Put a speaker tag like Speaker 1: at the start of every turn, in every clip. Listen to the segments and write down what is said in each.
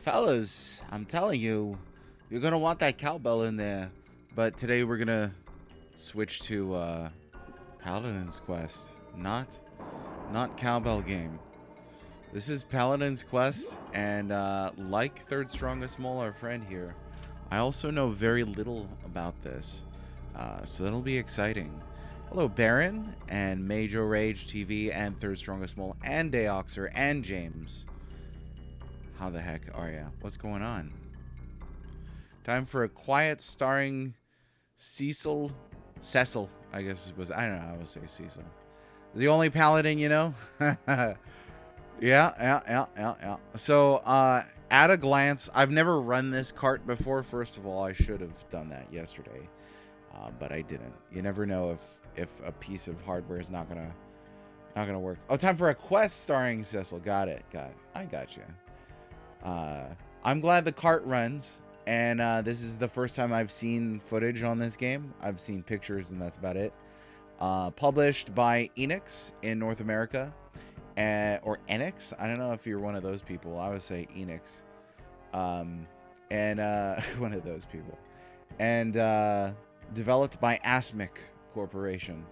Speaker 1: Fellas, I'm telling you, you're gonna want that cowbell in there. But today we're gonna switch to Paladin's Quest. Not cowbell game. This is Paladin's Quest, and like Third Strongest Mole, our friend here, I also know very little about this. So that'll be exciting. Hello, Baron, and Major Rage TV, and Third Strongest Mole, and Deoxer, and James. How the heck are ya? What's going on? Time for a quiet starring Cecil, I guess it was. I don't know. I would say Cecil. The only paladin, you know. Yeah. So, at a glance, I've never run this cart before. First of all, I should have done that yesterday, but I didn't. You never know if a piece of hardware is not gonna work. Oh, time for a quest starring Cecil. Got it. I got you. I'm glad the cart runs, and this is the first time I've seen footage on this game. I've seen pictures, and that's about it. Published by Enix in North America, or Enix. I don't know if you're one of those people. I would say Enix, and one of those people, and developed by Asmic Corporation.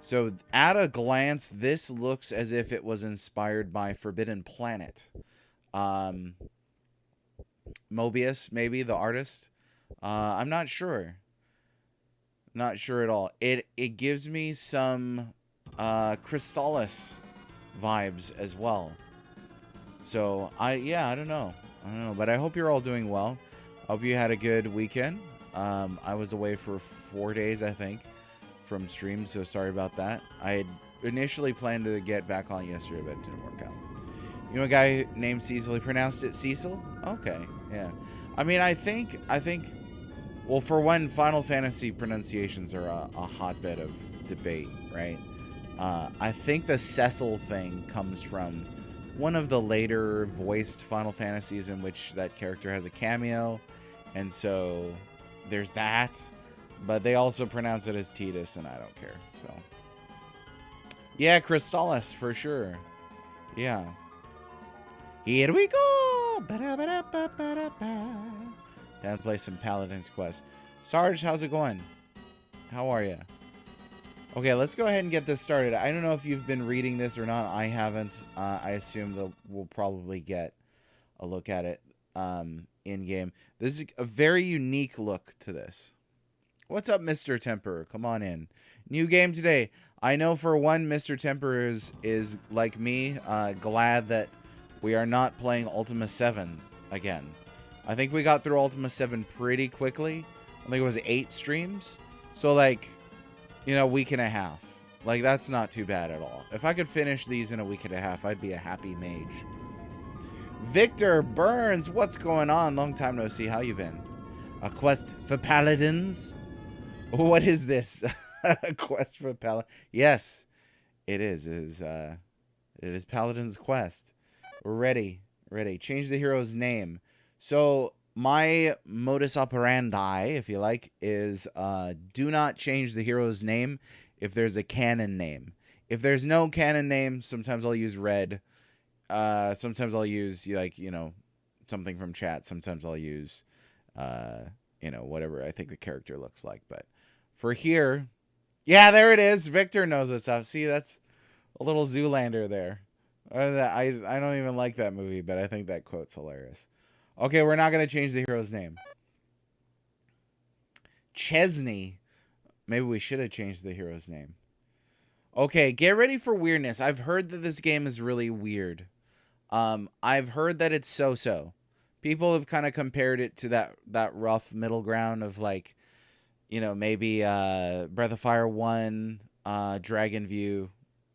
Speaker 1: So at a glance, this looks as if it was inspired by Forbidden Planet. Mobius, maybe the artist. I'm not sure. Not sure at all. It gives me some Crystallis vibes as well. So I don't know. But I hope you're all doing well. Hope you had a good weekend. I was away for 4 days, I think, from stream, so sorry about that. I had initially planned to get back on yesterday, but it didn't work out. You know a guy named Cecil? He pronounced it Cecil? Okay, yeah. I mean, I think, well, for one, Final Fantasy pronunciations are a hotbed of debate, right? I think the Cecil thing comes from one of the later voiced Final Fantasies in which that character has a cameo, and so there's that. But they also pronounce it as Tidus, and I don't care, so. Yeah, Crystallis, for sure. Yeah. Here we go! Time to play some Paladin's Quest. Sarge, how's it going? How are you? Okay, let's go ahead and get this started. I don't know if you've been reading this or not. I haven't. I assume we'll probably get a look at it in-game. This is a very unique look to this. What's up, Mr. Temper? Come on in. New game today. I know for one, Mr. Temper is like me, glad that we are not playing Ultima 7 again. I think we got through Ultima 7 pretty quickly. I think it was 8 streams. So, like, you know, a week and a half. Like, that's not too bad at all. If I could finish these in a week and a half, I'd be a happy mage. Victor Burns, what's going on? Long time no see. How you been? A quest for paladins? What is this? A quest for paladins? Yes, it is. It is Paladin's Quest. We're ready. Change the hero's name. So my modus operandi, if you like, is do not change the hero's name if there's a canon name. If there's no canon name, sometimes I'll use red. Sometimes I'll use, like, you know, something from chat. Sometimes I'll use, you know, whatever I think the character looks like. But for here, yeah, there it is. Victor knows what's up. See, that's a little Zoolander there. I don't even like that movie, but I think that quote's hilarious. Okay, we're not going to change the hero's name. Chesney. Maybe we should have changed the hero's name. Okay, get ready for weirdness. I've heard that this game is really weird. I've heard that it's so-so. People have kind of compared it to that rough middle ground of, like, you know, maybe Breath of Fire 1, Dragon View,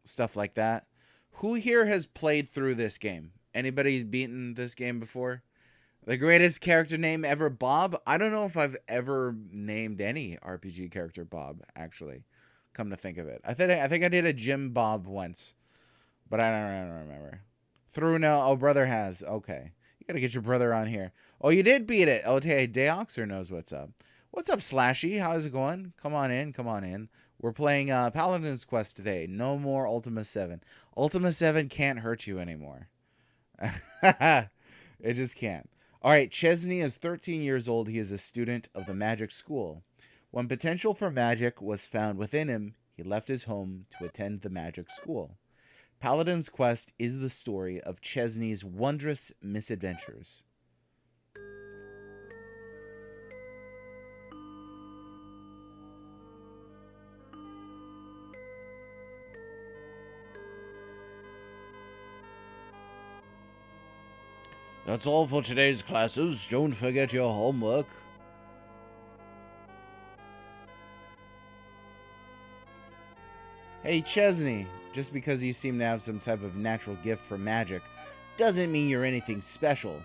Speaker 1: stuff like that. Who here has played through this game? Anybody beaten this game before? The greatest character name ever, Bob? I don't know if I've ever named any RPG character Bob, actually. Come to think of it. I think I did a Jim Bob once, but I don't remember. Through no. Oh, brother has. Okay. You gotta get your brother on here. Oh, you did beat it. Okay, Deoxer knows what's up. What's up, Slashy? How's it going? Come on in. We're playing Paladin's Quest today. No more Ultima 7. Ultima 7 can't hurt you anymore. It just can't. All right, Chesney is 13 years old. He is a student of the magic school. When potential for magic was found within him, he left his home to attend the magic school. Paladin's Quest is the story of Chesney's wondrous misadventures. That's all for today's classes. Don't forget your homework. Hey, Chesney, just because you seem to have some type of natural gift for magic doesn't mean you're anything special.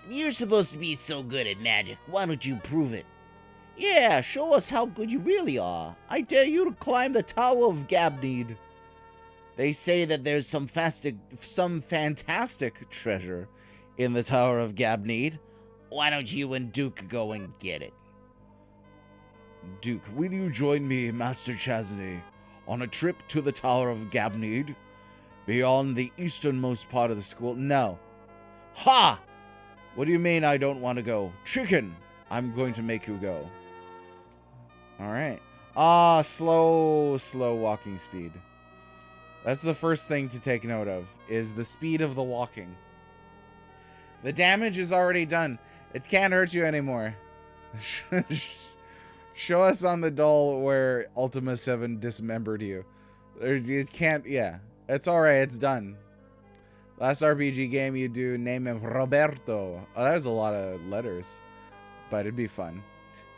Speaker 2: If you're supposed to be so good at magic, why don't you prove it?
Speaker 1: Yeah, show us how good you really are. I dare you to climb the Tower of Gabneed. They say that there's some fantastic treasure in the Tower of Gabneed.
Speaker 2: Why don't you and Duke go and get it?
Speaker 1: Duke, will you join me, Master Chesney, on a trip to the Tower of Gabneed? Beyond the easternmost part of the school? No. Ha! What do you mean I don't want to go? Chicken! I'm going to make you go. Alright. Slow walking speed. That's the first thing to take note of, is the speed of the walking. The damage is already done. It can't hurt you anymore. Show us on the doll where Ultima 7 dismembered you. It can't, yeah. It's alright, it's done. Last RPG game you do, name him Roberto. Oh, that was a lot of letters. But it'd be fun.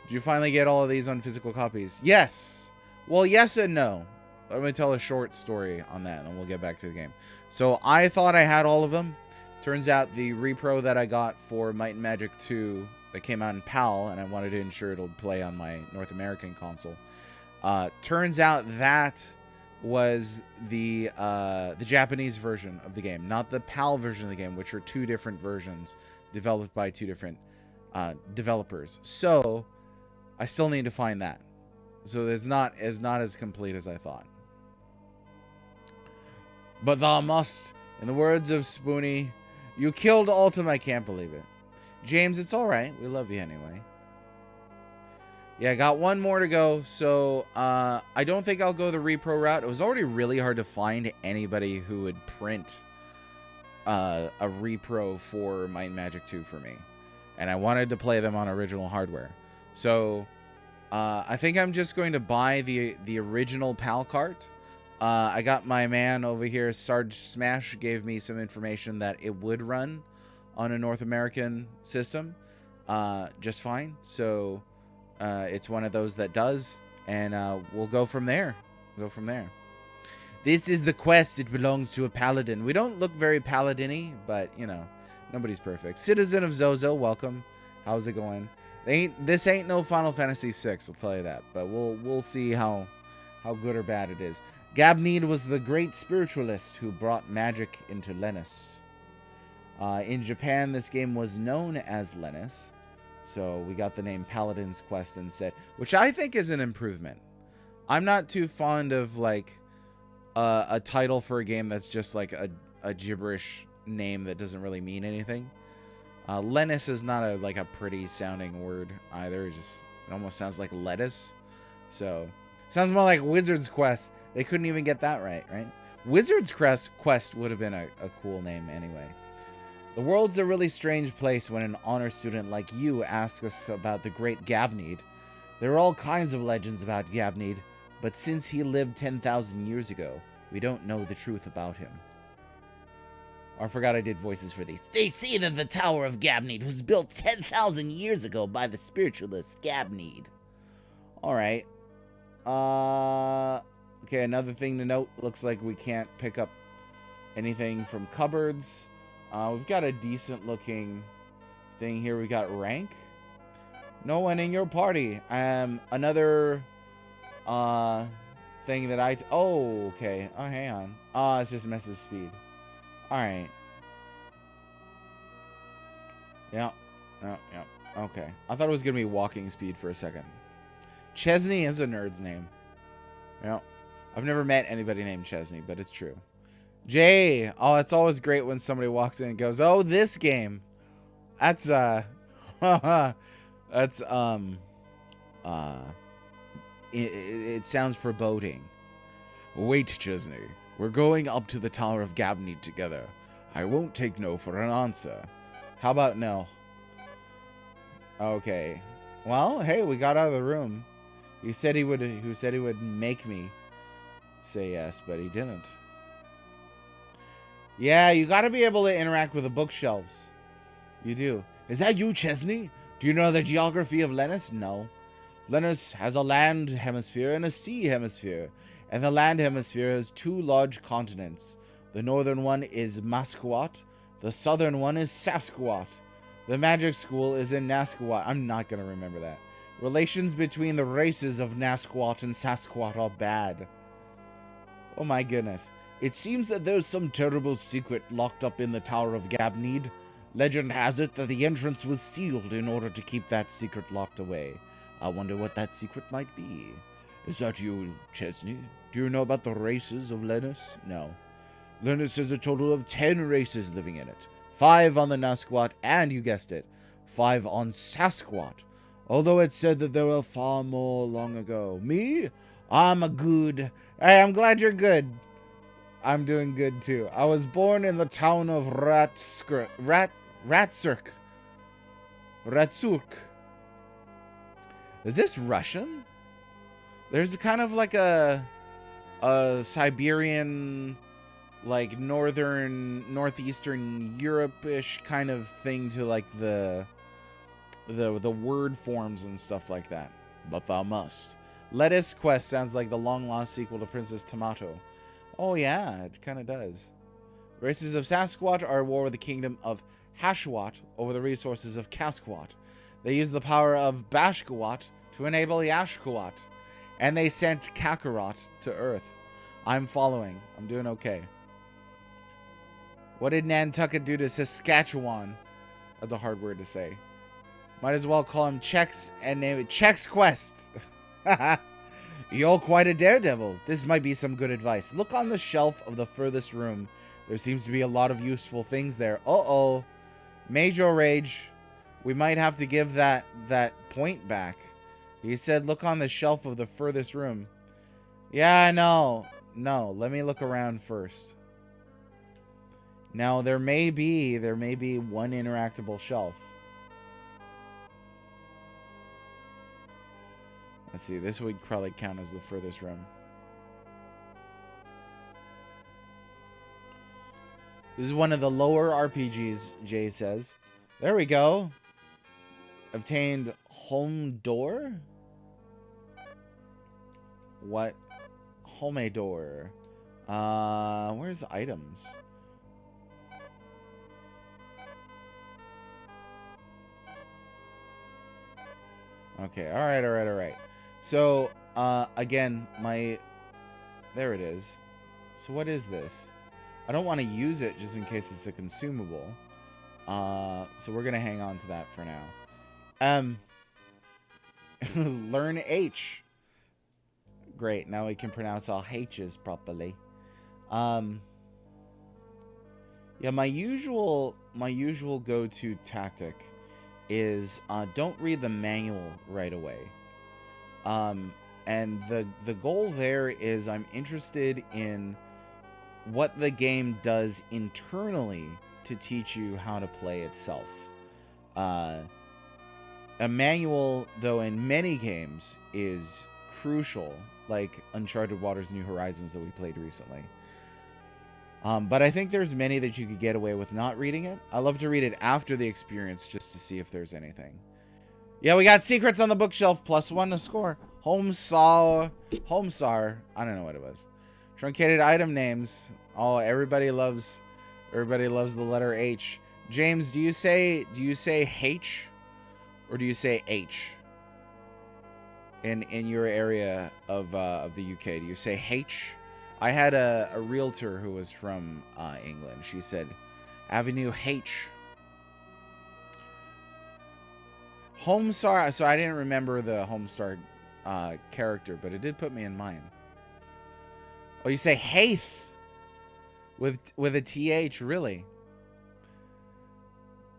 Speaker 1: Did you finally get all of these on physical copies? Yes! Well, yes and no. Let me tell a short story on that, and then we'll get back to the game. So, I thought I had all of them. Turns out the repro that I got for Might and Magic 2 that came out in PAL, and I wanted to ensure it'll play on my North American console. Turns out that was the Japanese version of the game, not the PAL version of the game, which are two different versions developed by two different developers. So I still need to find that. So it's not as complete as I thought. But thou must, in the words of Spoonie, you killed Ultima. I can't believe it. James, it's alright. We love you anyway. Yeah, I got one more to go. So, I don't think I'll go the repro route. It was already really hard to find anybody who would print a repro for Might and Magic 2 for me. And I wanted to play them on original hardware. So, I think I'm just going to buy the original PAL cart. I got my man over here, Sarge Smash, gave me some information that it would run on a North American system just fine. So it's one of those that does, and we'll go from there. This is the quest. It belongs to a paladin. We don't look very paladin-y, but, you know, nobody's perfect. Citizen of Zozo, welcome. How's it going? This ain't no Final Fantasy VI, I'll tell you that. But we'll see how good or bad it is. Gabneed was the great spiritualist who brought magic into Lennis. In Japan, this game was known as Lennis. So we got the name Paladin's Quest instead, which I think is an improvement. I'm not too fond of, like, a title for a game that's just like a gibberish name that doesn't really mean anything. Lennis is not a pretty sounding word either. It almost sounds like lettuce. So sounds more like Wizard's Quest. They couldn't even get that right? Wizard's Quest would have been a cool name anyway. The world's a really strange place when an honor student like you asks us about the great Gabneed. There are all kinds of legends about Gabneed, but since he lived 10,000 years ago, we don't know the truth about him. Oh, I forgot I did voices for these.
Speaker 2: They say that the Tower of Gabneed was built 10,000 years ago by the spiritualist Gabneed.
Speaker 1: Alright. Okay, another thing to note. Looks like we can't pick up anything from cupboards. We've got a decent looking thing here. We got rank. No one in your party. Another thing that oh, okay. Oh, hang on. It's just message speed. Alright. Yeah. Okay. I thought it was gonna be walking speed for a second. Chesney is a nerd's name. Yeah. I've never met anybody named Chesney, but it's true. Jay. Oh, it's always great when somebody walks in and goes, oh, this game. That's that's it sounds foreboding. Wait, Chesney. We're going up to the Tower of Gabney together. I won't take no for an answer. How about no? Okay. Well, hey, we got out of the room. He said he would make me say yes, but he didn't. Yeah, you got to be able to interact with the bookshelves. You do. Is that you, Chesney? Do you know the geography of Lennis? No. Lennis has a land hemisphere and a sea hemisphere. And the land hemisphere has 2 large continents. The northern one is Masquat. The southern one is Sasquatch. The magic school is in Nasquat. I'm not going to remember that. Relations between the races of Nasquat and Sasquatch are bad. Oh my goodness. It seems that there's some terrible secret locked up in the Tower of Gabnede. Legend has it that the entrance was sealed in order to keep that secret locked away. I wonder what that secret might be. Is that you, Chesney? Do you know about the races of Lennis? No. Lennis has a total of 10 races living in it. 5 on the Nasquat, and you guessed it, 5 on Sasquatch. Although it's said that there were far more long ago. Me? I'm a good. Hey, I'm glad you're good. I'm doing good too. I was born in the town of Ratsurk. Is this Russian? There's kind of like a Siberian, like northeastern Europe-ish kind of thing to like the word forms and stuff like that. But thou must. Lettuce Quest sounds like the long-lost sequel to Princess Tomato. Oh yeah, it kind of does. Races of Sasquatch are at war with the kingdom of Hashwat over the resources of Casquat. They use the power of Bashkawat to enable Yashkawat, and they sent Kakarot to Earth. I'm following. I'm doing okay. What did Nantucket do to Saskatchewan? That's a hard word to say. Might as well call him Chex and name it Chex Quest. You're quite a daredevil. This might be some good advice. Look on the shelf of the furthest room. There seems to be a lot of useful things there. Uh-oh. Major rage. We might have to give that point back. He said look on the shelf of the furthest room. Yeah, I know. No, let me look around first. Now, there may be one interactable shelf. Let's see, this would probably count as the furthest room. This is one of the lower RPGs, Jay says. There we go. Obtained home door? What? Home door. Where's the items? Okay, alright. So, again, there it is. So what is this? I don't want to use it just in case it's a consumable. So we're going to hang on to that for now. Learn H. Great, now we can pronounce all H's properly. Yeah, my usual go-to tactic is don't read the manual right away. And the goal there is I'm interested in what the game does internally to teach you how to play itself. A manual, though, in many games is crucial, like Uncharted Waters New Horizons that we played recently. But I think there's many that you could get away with not reading it. I love to read it after the experience just to see if there's anything. Yeah, we got secrets on the bookshelf. +1 to score. Homesar. I don't know what it was. Truncated item names. Oh, everybody loves the letter H. James, do you say H or do you say H? In your area of the UK, do you say H? I had a realtor who was from England. She said Avenue H. Homestar. So I didn't remember the Homestar character, but it did put me in mind. Oh, you say Haith with a TH, really?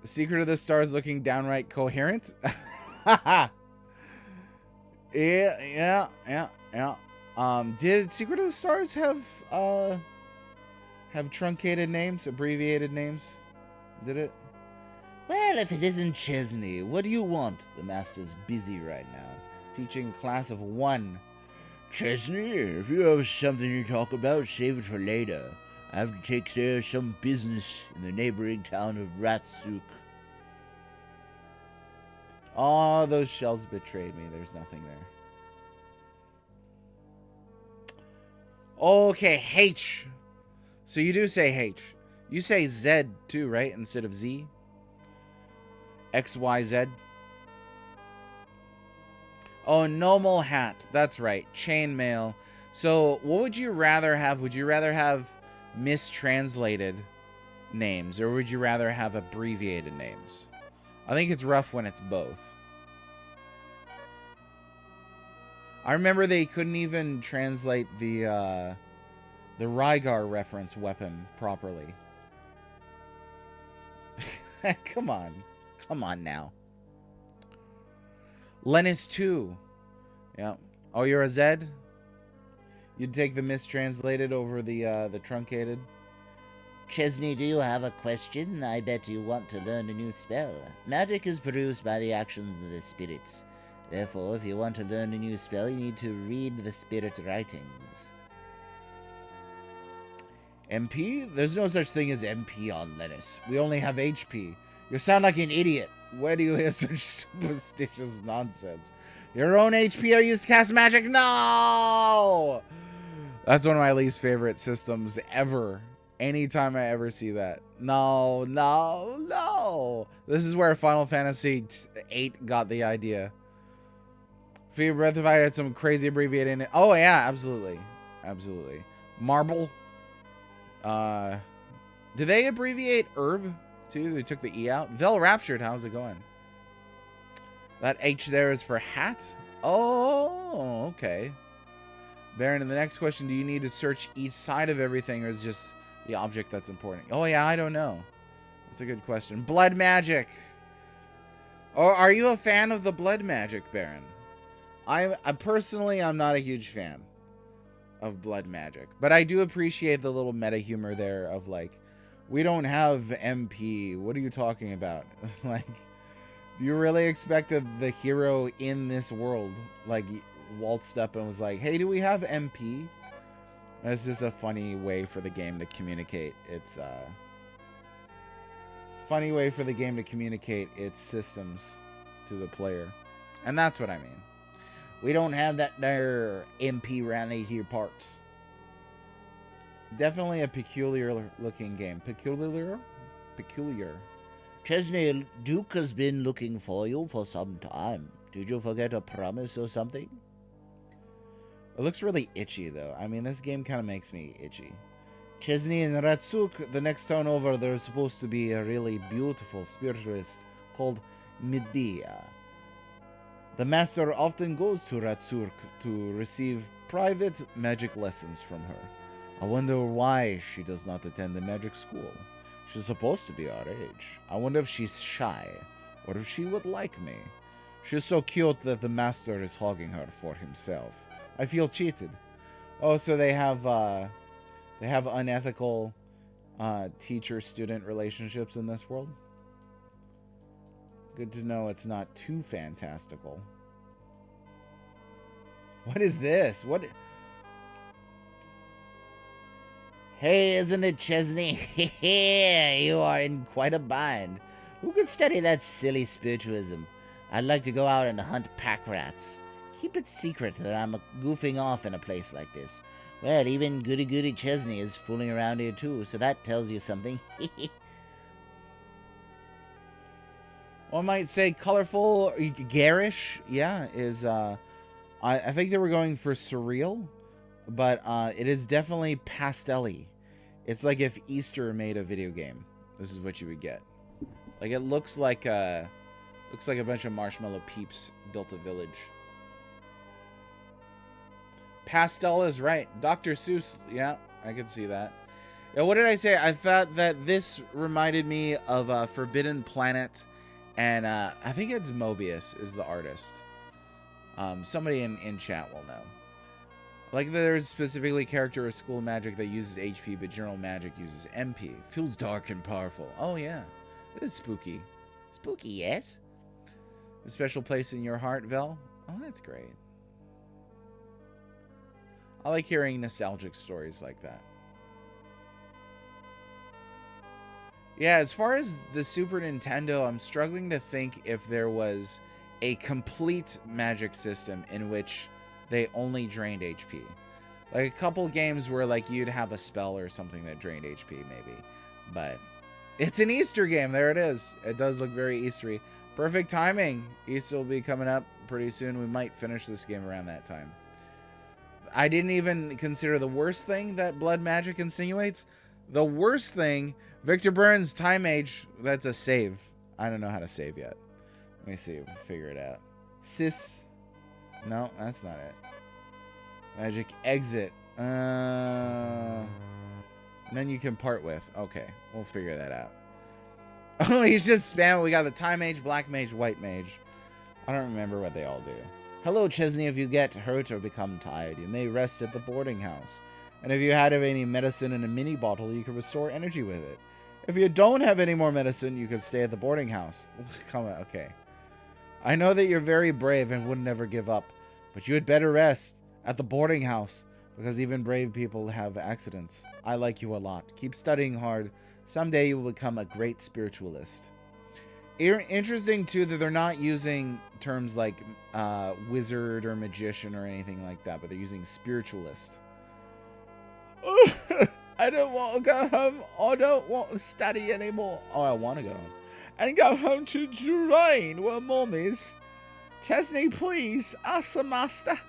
Speaker 1: Secret of the Stars looking downright coherent. Yeah. Did Secret of the Stars have truncated names, abbreviated names? Did it?
Speaker 2: Well, if it isn't Chesney, what do you want? The master's busy right now,
Speaker 1: Teaching a class of 1.
Speaker 2: Chesney, if you have something to talk about, save it for later. I have to take care of some business in the neighboring town of Ratsuk.
Speaker 1: Oh, those shells betrayed me. There's nothing there. Okay, H. So you do say H. You say Z too, right? Instead of Z? X, Y, Z. Oh, normal hat. That's right. Chainmail. So what would you rather have? Would you rather have mistranslated names, or would you rather have abbreviated names? I think it's rough when it's both. I remember they couldn't even translate the Rygar reference weapon properly. Come on. Come on now. Lennis 2. Yeah. Oh, you're a Z? You'd take the mistranslated over the truncated?
Speaker 2: Chesney, do you have a question? I bet you want to learn a new spell. Magic is produced by the actions of the spirits. Therefore, if you want to learn a new spell, you need to read the spirit writings.
Speaker 1: MP? There's no such thing as MP on Lennis. We only have HP. You sound like an idiot. Where do you hear such superstitious nonsense? Your own HP are used to cast magic? No! That's one of my least favorite systems ever. Anytime I ever see that. No. This is where Final Fantasy VIII got the idea. For your breath, if I had some crazy abbreviating. Oh, yeah, absolutely. Absolutely. Marble. Did they abbreviate herb too? They took the E out. Vel Raptured, how's it going? That H there is for hat? Oh, okay. Baron, in the next question, do you need to search each side of everything, or is just the object that's important? Oh, yeah, I don't know. That's a good question. Blood magic. Or are you a fan of the blood magic, Baron? I personally, I'm not a huge fan of blood magic, but I do appreciate the little meta humor there of like, we don't have MP. What are you talking about? Like, do you really expect that the hero in this world like waltzed up and was like, hey, do we have MP? That's just a funny way for the game to communicate its systems to the player. And that's what I mean. We don't have that there MP around here parts. Definitely a peculiar looking game. Peculiar?
Speaker 2: Chesney, Duke has been looking for you for some time. Did you forget a promise or something?
Speaker 1: It looks really itchy, though. I mean, this game kind of makes me itchy. Chesney and Ratsuk, the next town over, there's supposed to be a really beautiful spiritualist called Medea. The master often goes to Ratsuk to receive private magic lessons from her. I wonder why she does not attend the magic school. She's supposed to be our age. I wonder if she's shy, or if she would like me. She's so cute that the master is hogging her for himself. I feel cheated. Oh, so they have unethical teacher-student relationships in this world? Good to know it's not too fantastical. What is this? What?
Speaker 2: Hey, isn't it Chesney? You are in quite a bind. Who could study that silly spiritualism? I'd like to go out and hunt pack rats. Keep it secret that I'm goofing off in a place like this. Well, even goody-goody Chesney is fooling around here too, so that tells you something.
Speaker 1: One might say colorful, garish, yeah, is, I think they were going for surreal, but it is definitely pastel-y. It's like if Easter made a video game. This is what you would get. Like, it looks like a bunch of marshmallow peeps built a village. Pastel is right. Dr. Seuss, yeah, I can see that. Yeah, what did I say? I thought that this reminded me of Forbidden Planet, and I think it's Mobius is the artist. Somebody in chat will know. Like there's specifically character or school magic that uses HP, but general magic uses MP. Feels dark and powerful. Oh yeah, it is spooky.
Speaker 2: Spooky, yes.
Speaker 1: A special place in your heart, Vel? Oh, that's great. I like hearing nostalgic stories like that. Yeah, as far as the Super Nintendo, I'm struggling to think if there was a complete magic system in which they only drained HP. Like a couple games where like you'd have a spell or something that drained HP maybe. But it's an Easter game. There it is. It does look very Eastery. Perfect timing. Easter will be coming up pretty soon. We might finish this game around that time. I didn't even consider the worst thing that blood magic insinuates. The worst thing, Victor Burns' Time Age. That's a save. I don't know how to save yet. Let me see. We'll figure it out. Sis. No, that's not it. Magic exit. And then you can part with. Okay, we'll figure that out. Oh, he's just spamming. We got the Time Mage, Black Mage, White Mage. I don't remember what they all do.
Speaker 2: Hello, Chesney. If you get hurt or become tired, you may rest at the boarding house. And if you have any medicine in a mini bottle, you can restore energy with it. If you don't have any more medicine, you can stay at the boarding house.
Speaker 1: Come on, okay. I know that you're very brave and would never give up, but you had better rest at the boarding house, because even brave people have accidents. I like you a lot. Keep studying hard. Someday you will become a great spiritualist. Interesting, too, that they're not using terms like wizard or magician or anything like that, but they're using spiritualist. I don't want to go home. I don't want to study anymore. Oh, I want to go home. And go home to drain where Mom is. Chesney, please, ask the master.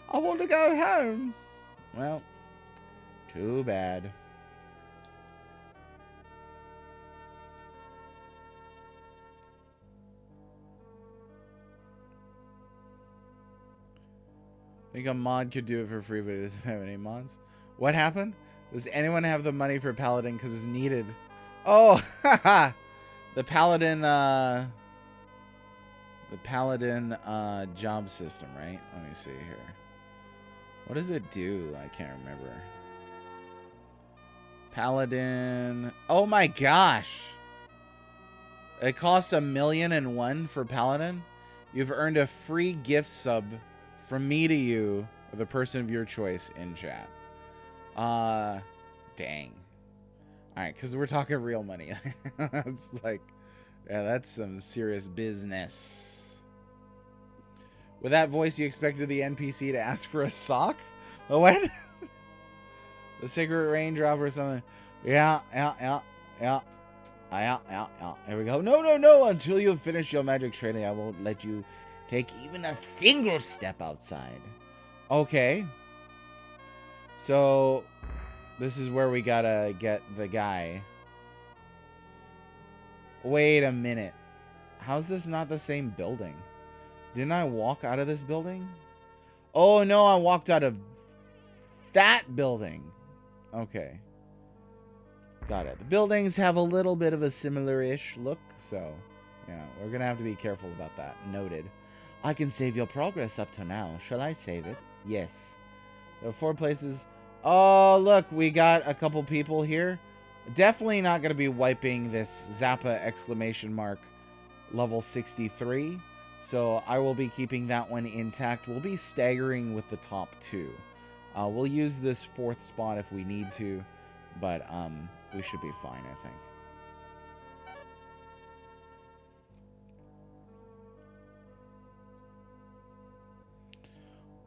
Speaker 1: I want to go home. Well, too bad. I think a mod could do it for free, but it doesn't have any mods. What happened? Does anyone have the money for Paladin because it's needed? Oh, haha! The Paladin job system, right? Let me see here. What does it do? I can't remember. Paladin. Oh my gosh! It costs 1,000,001 for Paladin. You've earned a free gift sub from me to you, or the person of your choice in chat. Dang. Alright, because we're talking real money. It's like, yeah, that's some serious business. With that voice, you expected the NPC to ask for a sock? What? The Sacred Raindrop or something. Yeah. Here we go. No. Until you finish your magic training, I won't let you take even a single step outside. Okay. So, this is where we gotta get the guy. Wait a minute. How's this not the same building? Didn't I walk out of this building? Oh, no, I walked out of that building. Okay. Got it. The buildings have a little bit of a similar-ish look, so, yeah, we're gonna have to be careful about that. Noted. I can save your progress up to now. Shall I save it? Yes. There are 4 places. Oh, look, we got a couple people here. Definitely not going to be wiping this Zappa exclamation mark level 63. So I will be keeping that one intact. We'll be staggering with the top 2. We'll use this 4th spot if we need to, but we should be fine, I think.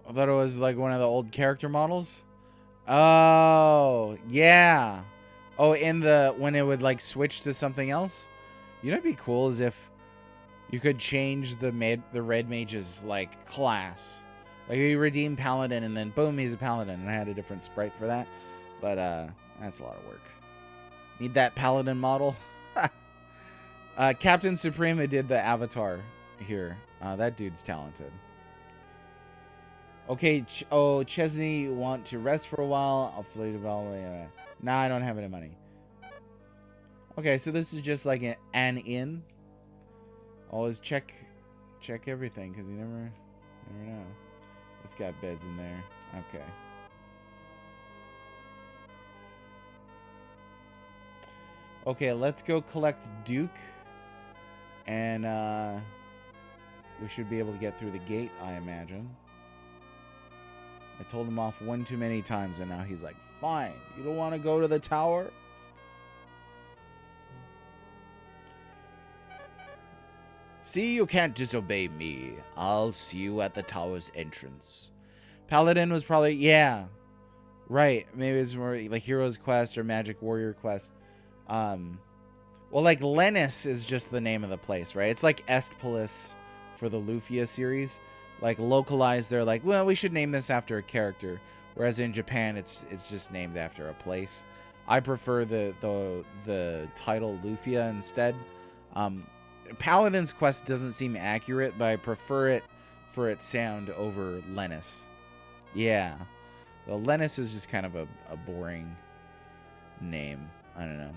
Speaker 1: I thought it was like one of the old character models. Oh, yeah. Oh, when it would like switch to something else. You know what'd be cool is if you could change the red mage's like class. Like you redeem Paladin and then boom, he's a Paladin, and I had a different sprite for that. But that's a lot of work. Need that Paladin model. Captain Suprema did the avatar here. That dude's talented. Okay, Chesney, you want to rest for a while? I'll flee to Valorant. Nah, I don't have any money. Okay, so this is just like an inn. Always check everything, because you never know. It's got beds in there. Okay. Okay, let's go collect Duke. And we should be able to get through the gate, I imagine. I told him off one too many times, and now he's like, fine. You don't want to go to the tower? See, you can't disobey me. I'll see you at the tower's entrance. Paladin was probably, yeah. Right. Maybe it's more like Hero's Quest or Magic Warrior Quest. Well, like, Lennis is just the name of the place, right? It's like Estpolis for the Lufia series. Like, localized, they're like, well, we should name this after a character. Whereas in Japan, it's just named after a place. I prefer the title Lufia instead. Paladin's Quest doesn't seem accurate, but I prefer it for its sound over Lennis. Yeah. So Lennis is just kind of a boring name. I don't know.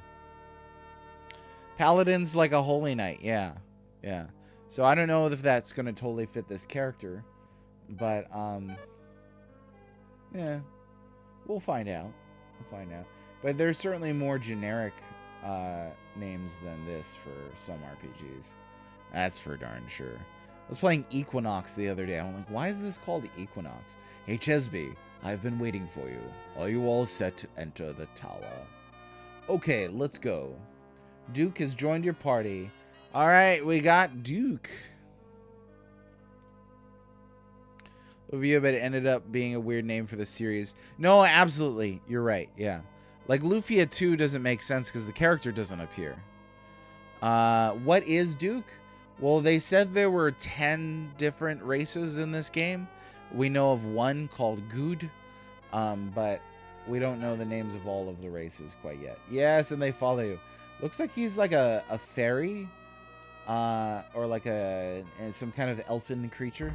Speaker 1: Paladin's like a holy knight. Yeah. Yeah. So I don't know if that's going to totally fit this character. But, yeah. We'll find out. We'll find out. But there's certainly more generic names than this for some RPGs. That's for darn sure. I was playing Equinox the other day. I'm like, why is this called Equinox? Hey, Chesby, I've been waiting for you. Are you all set to enter the tower? Okay, let's go. Duke has joined your party. All right, we got Duke. Lufia, but it ended up being a weird name for the series. No, absolutely. You're right. Yeah. Like, Lufia 2 doesn't make sense because the character doesn't appear. What is Duke? Well, they said there were 10 different races in this game. We know of one called Good, but we don't know the names of all of the races quite yet. Yes, and they follow you. Looks like he's like a fairy, or like some kind of elfin creature.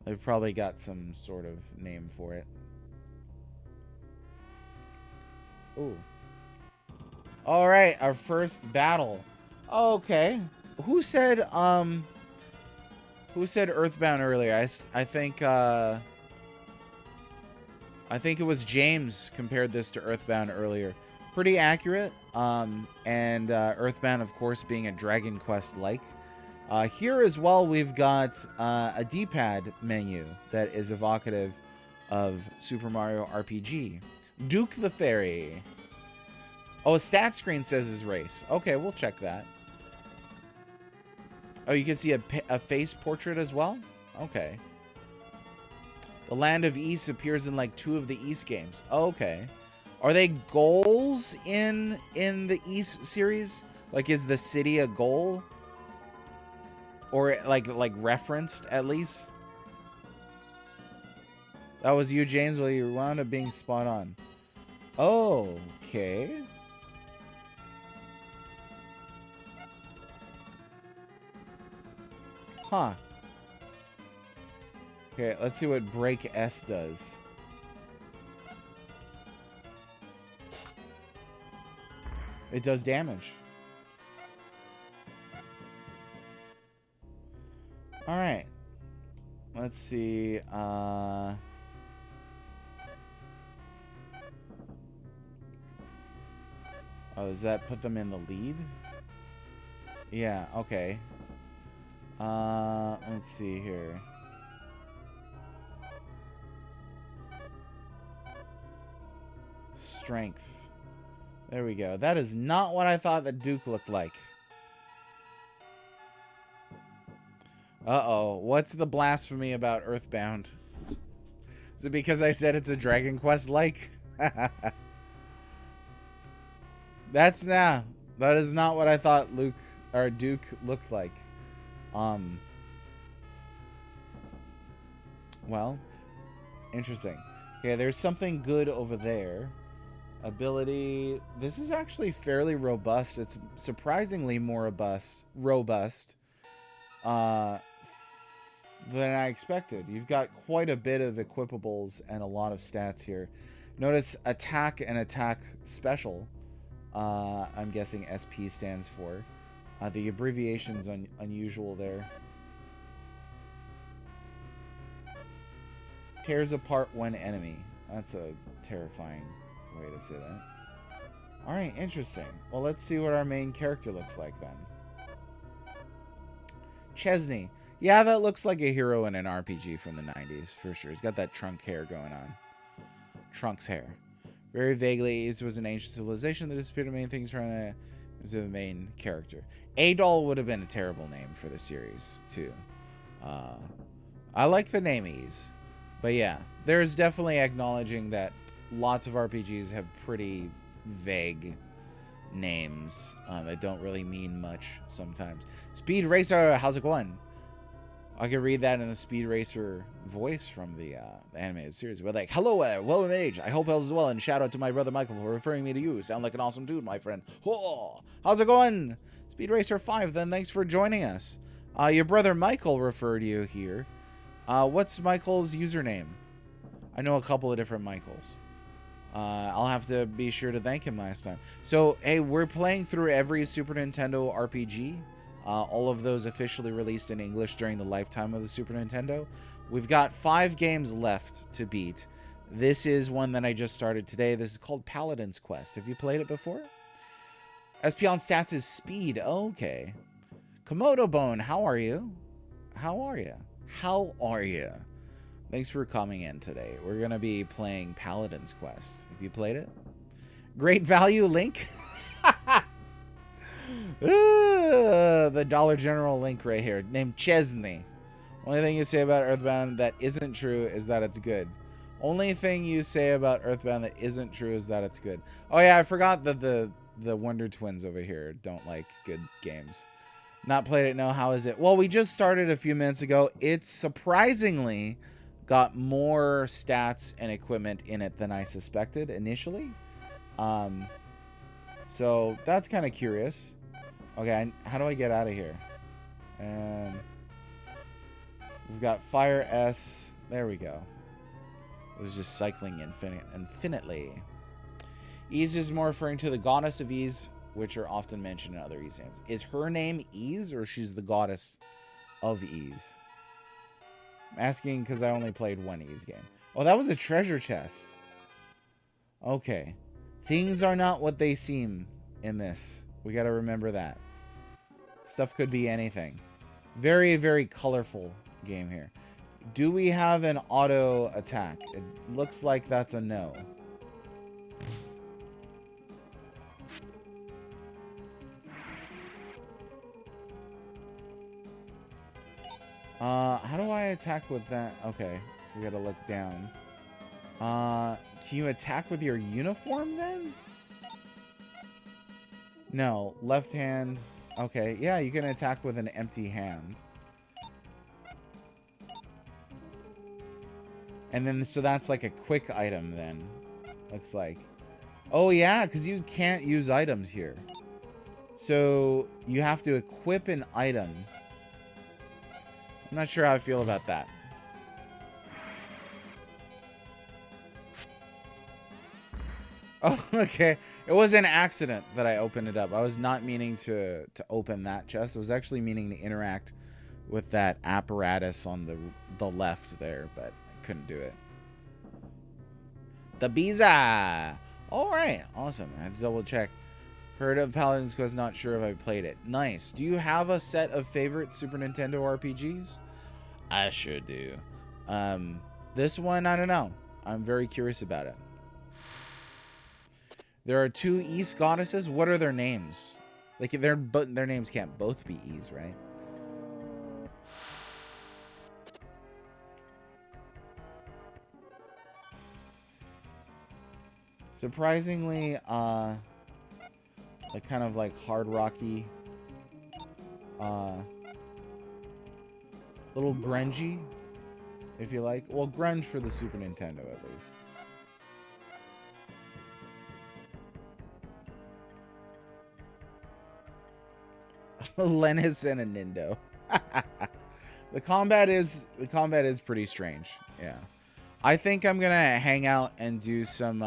Speaker 1: They've probably got some sort of name for it. Ooh. All right, our first battle. Okay. Who said Earthbound earlier? I think it was James compared this to Earthbound earlier. Pretty accurate. And Earthbound, of course, being a Dragon Quest like. Here as well, we've got a D-pad menu that is evocative of Super Mario RPG. Duke the Fairy. Oh, a stat screen says his race. Okay, we'll check that. Oh, you can see a face portrait as well? Okay. The Land of East appears in like 2 of the East games. Okay. Are they goals in the East series? Like, is the city a goal? Or like referenced at least? That was you, James. Well, you wound up being spot on. Okay. Huh. Okay, let's see what Break S does. It does damage. All right. Let's see. Oh, does that put them in the lead? Yeah, okay. Let's see here. Strength. There we go. That is not what I thought that Duke looked like. Uh-oh. What's the blasphemy about Earthbound? Is it because I said it's a Dragon Quest like? That is not what I thought Duke looked like. Well, interesting. Okay, there's something good over there. Ability. This is actually fairly robust. It's surprisingly more robust. than I expected. You've got quite a bit of equipables and a lot of stats here. Notice attack and attack special. I'm guessing SP stands for. The abbreviation's unusual there. Tears apart one enemy. That's a terrifying way to say that. Alright, interesting. Well, let's see what our main character looks like then. Chesney. Yeah, that looks like a hero in an RPG from the 90s, for sure. He's got that trunk hair going on. Trunk's hair. Very vaguely, East was an ancient civilization that disappeared. The main things trying to... was the main character. Adol would have been a terrible name for the series, too. I like the name Ease. But yeah, there's definitely acknowledging that lots of RPGs have pretty vague names that don't really mean much sometimes. Speed Racer, how's it going? I can read that in the Speed Racer voice from the animated series. We're like, hello, welcome age. I hope all's well, and shout out to my brother Michael for referring me to you. Sound like an awesome dude, my friend. Oh, how's it going? Speed Racer 5, then thanks for joining us. Your brother Michael referred you here. What's Michael's username? I know a couple of different Michaels. I'll have to be sure to thank him last time. So, hey, we're playing through every Super Nintendo RPG. All of those officially released in English during the lifetime of the Super Nintendo. We've got 5 games left to beat. This is one that I just started today. This is called Paladin's Quest. Have you played it before? SP on stats is speed. Okay. Komodo Bone, how are you? How are you? How are you? Thanks for coming in today. We're going to be playing Paladin's Quest. Have you played it? Great value, Link. The Dollar General Link right here, named Chesney. Only thing you say about Earthbound that isn't true is that it's good. Only thing you say about Earthbound that isn't true is that it's good. Oh yeah, I forgot that the Wonder Twins over here don't like good games. Not played it, no. How is it? Well, we just started a few minutes ago. It's surprisingly got more stats and equipment in it than I suspected initially. So that's kind of curious. Okay, how do I get out of here? We've got Fire S. There we go. It was just cycling infinitely. Ease is more referring to the goddess of ease, which are often mentioned in other Ease games. Is her name Ease, or she's the goddess of ease? I'm asking because I only played one Ease game. Oh, that was a treasure chest. Okay. Things are not what they seem in this. We got to remember that. Stuff could be anything. Very, very colorful game here. Do we have an auto attack? It looks like that's a no. How do I attack with that? Okay, so we gotta look down. Can you attack with your uniform then? No, left hand. Okay, yeah, you can attack with an empty hand. And then, so that's like a quick item then. Looks like. Oh yeah, because you can't use items here. So you have to equip an item. I'm not sure how I feel about that. Oh, okay. It was an accident that I opened it up. I was not meaning to open that chest. I was actually meaning to interact with that apparatus on the left there, but I couldn't do it. The Biza! Alright, awesome. I had to double check. Heard of Paladin's Quest, not sure if I played it. Nice. Do you have a set of favorite Super Nintendo RPGs? I sure do. This one, I don't know. I'm very curious about it. There are 2 East goddesses. What are their names? Like, their names can't both be E's, right? Surprisingly, like kind of like hard rocky, little grungy, if you like. Well, grunge for the Super Nintendo at least. Lennis and a Nindo. The combat is pretty strange. Yeah. I think I'm gonna hang out and do some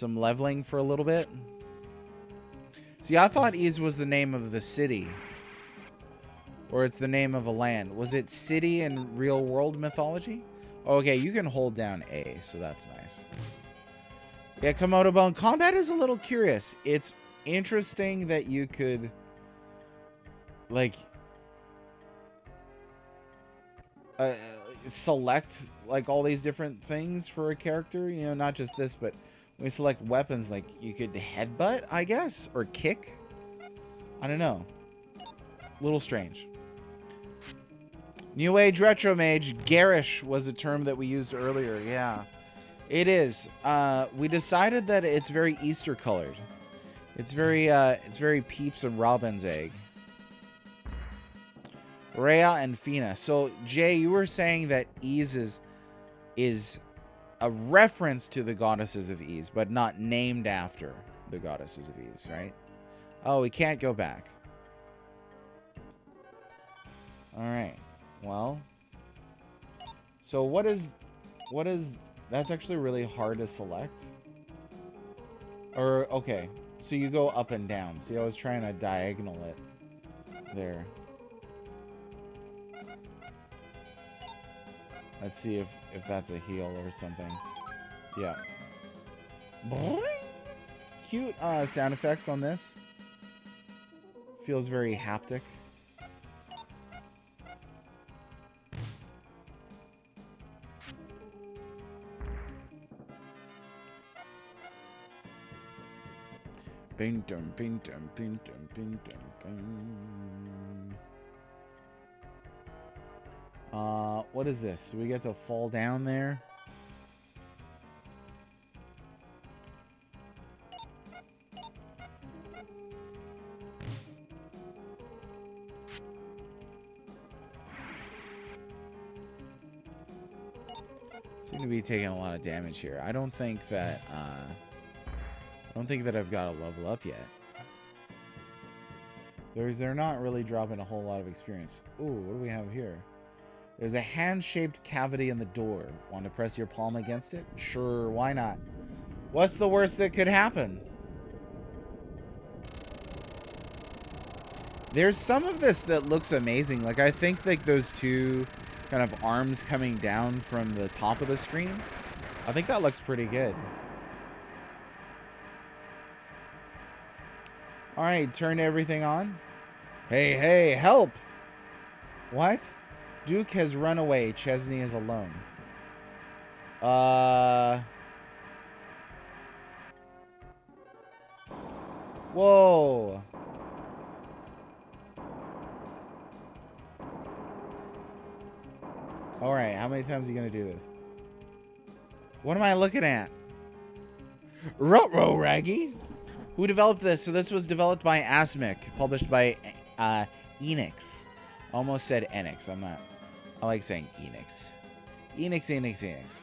Speaker 1: leveling for a little bit. See, I thought Ys was the name of the city. Or it's the name of a land. Was it city in real world mythology? Okay, you can hold down A, so that's nice. Yeah, Komodo Bone. Combat is a little curious. It's interesting that you could, like, select, like, all these different things for a character. You know, not just this, but when we select weapons, like, you could headbutt, I guess, or kick. I don't know. A little strange. New Age Retro Mage. Garish was a term that we used earlier. Yeah, it is. We decided that it's very Easter colored. It's very Peeps and Robin's Egg. Rhea and Fina. So, Jay, you were saying that Ys is a reference to the goddesses of Ys, but not named after the goddesses of Ys, right? Oh, we can't go back. All right. Well, so what is, that's actually really hard to select. Or, okay, so you go up and down. See, I was trying to diagonal it there. Let's see if that's a heal or something. Yeah. Boing! Cute sound effects on this. Feels very haptic. Bing dum bing dum bing dum bing dum bing. What is this? Do we get to fall down there? Seem to be taking a lot of damage here. I don't think that I've got to level up yet. They're not really dropping a whole lot of experience. Ooh, what do we have here? There's a hand-shaped cavity in the door. Want to press your palm against it? Sure, why not? What's the worst that could happen? There's some of this that looks amazing. Like, I think like those two kind of arms coming down from the top of the screen. I think that looks pretty good. All right, turn everything on. Hey, hey, help! What? Duke has run away. Chesney is alone. Whoa. All right, how many times are you going to do this? What am I looking at? Ruh-roh, Raggy. Who developed this? So this was developed by Asmic, published by Enix. Almost said Enix. I like saying Enix. Enix.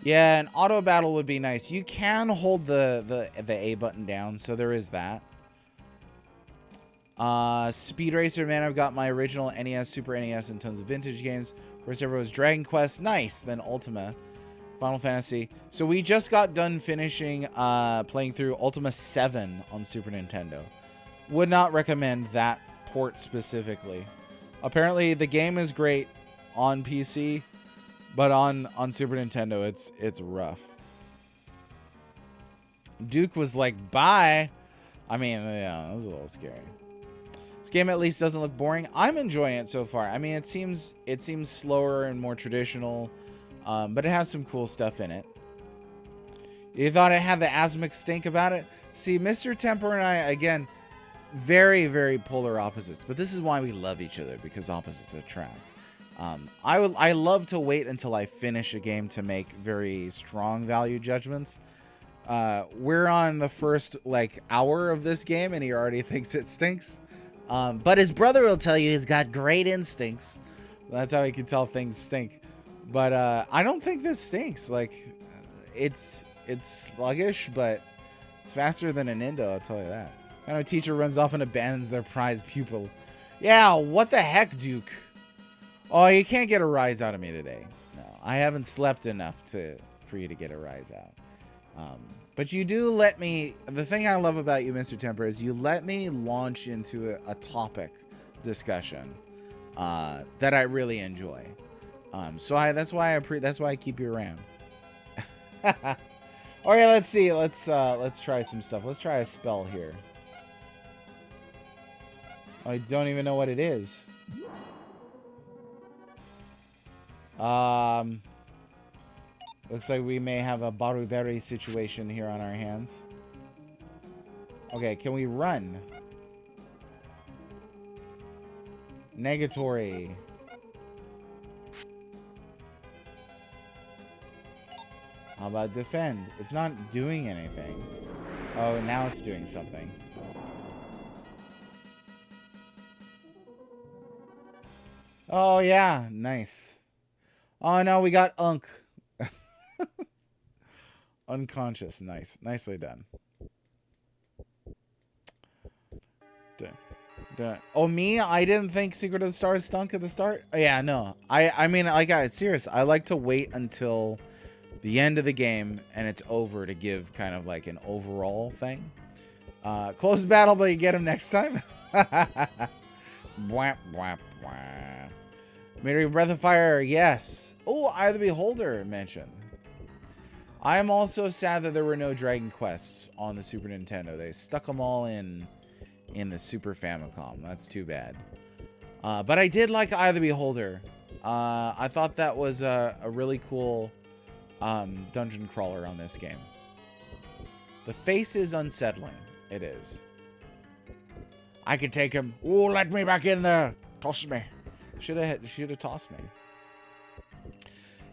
Speaker 1: Yeah, an auto battle would be nice. You can hold the A button down, so there is that. Speed Racer, man, I've got my original NES, Super NES, and tons of vintage games. First ever was Dragon Quest. Nice. Then Ultima. Final Fantasy. So we just got done finishing playing through Ultima 7 on Super Nintendo. Would not recommend that port specifically. Apparently the game is great on PC, but on Super Nintendo it's rough. Duke was like, bye. I mean, yeah, it was a little scary. This game at least doesn't look boring. I'm enjoying it so far. I mean, it seems slower and more traditional. But it has some cool stuff in it. You thought it had the Asmic stink about it? See, Mr. Temper and I, again, very, very polar opposites. But this is why we love each other, because opposites attract. I love to wait until I finish a game to make very strong value judgments. We're on the first, hour of this game, and he already thinks it stinks. But his brother will tell you he's got great instincts. That's how he can tell things stink. But I don't think this stinks. Like, it's sluggish, but it's faster than a Nintendo, I'll tell you that. I know a teacher runs off and abandons their prized pupil. Yeah, what the heck, Duke? Oh, you can't get a rise out of me today. No, I haven't slept enough for you to get a rise out. But you do let me... The thing I love about you, Mr. Temper, is you let me launch into a topic discussion that I really enjoy. So that's why I keep you around. Okay, let's see. Let's try some stuff. Let's try a spell here. I don't even know what it is. Looks like we may have a Baruberi situation here on our hands. Okay, can we run? Negatory. How about defend? It's not doing anything. Oh, now it's doing something. Oh, yeah. Nice. Oh, no, we got Unk. Unconscious. Nice. Nicely done. Oh, me? I didn't think Secret of the Stars stunk at the start? Oh, yeah, no. I mean, serious. I like to wait until the end of the game and it's over to give kind of like an overall thing. Close battle, but you get him next time. Bwap, bwap, bwap. Mary Breath of Fire, yes. Oh, Eye of the Beholder mentioned. I am also sad that there were no Dragon Quests on the Super Nintendo. They stuck them all in the Super Famicom. That's too bad. But I did like Eye of the Beholder. I thought that was a really cool dungeon crawler on this game. The face is unsettling. It is. I could take him. Oh, let me back in there. Toss me. Should have tossed me.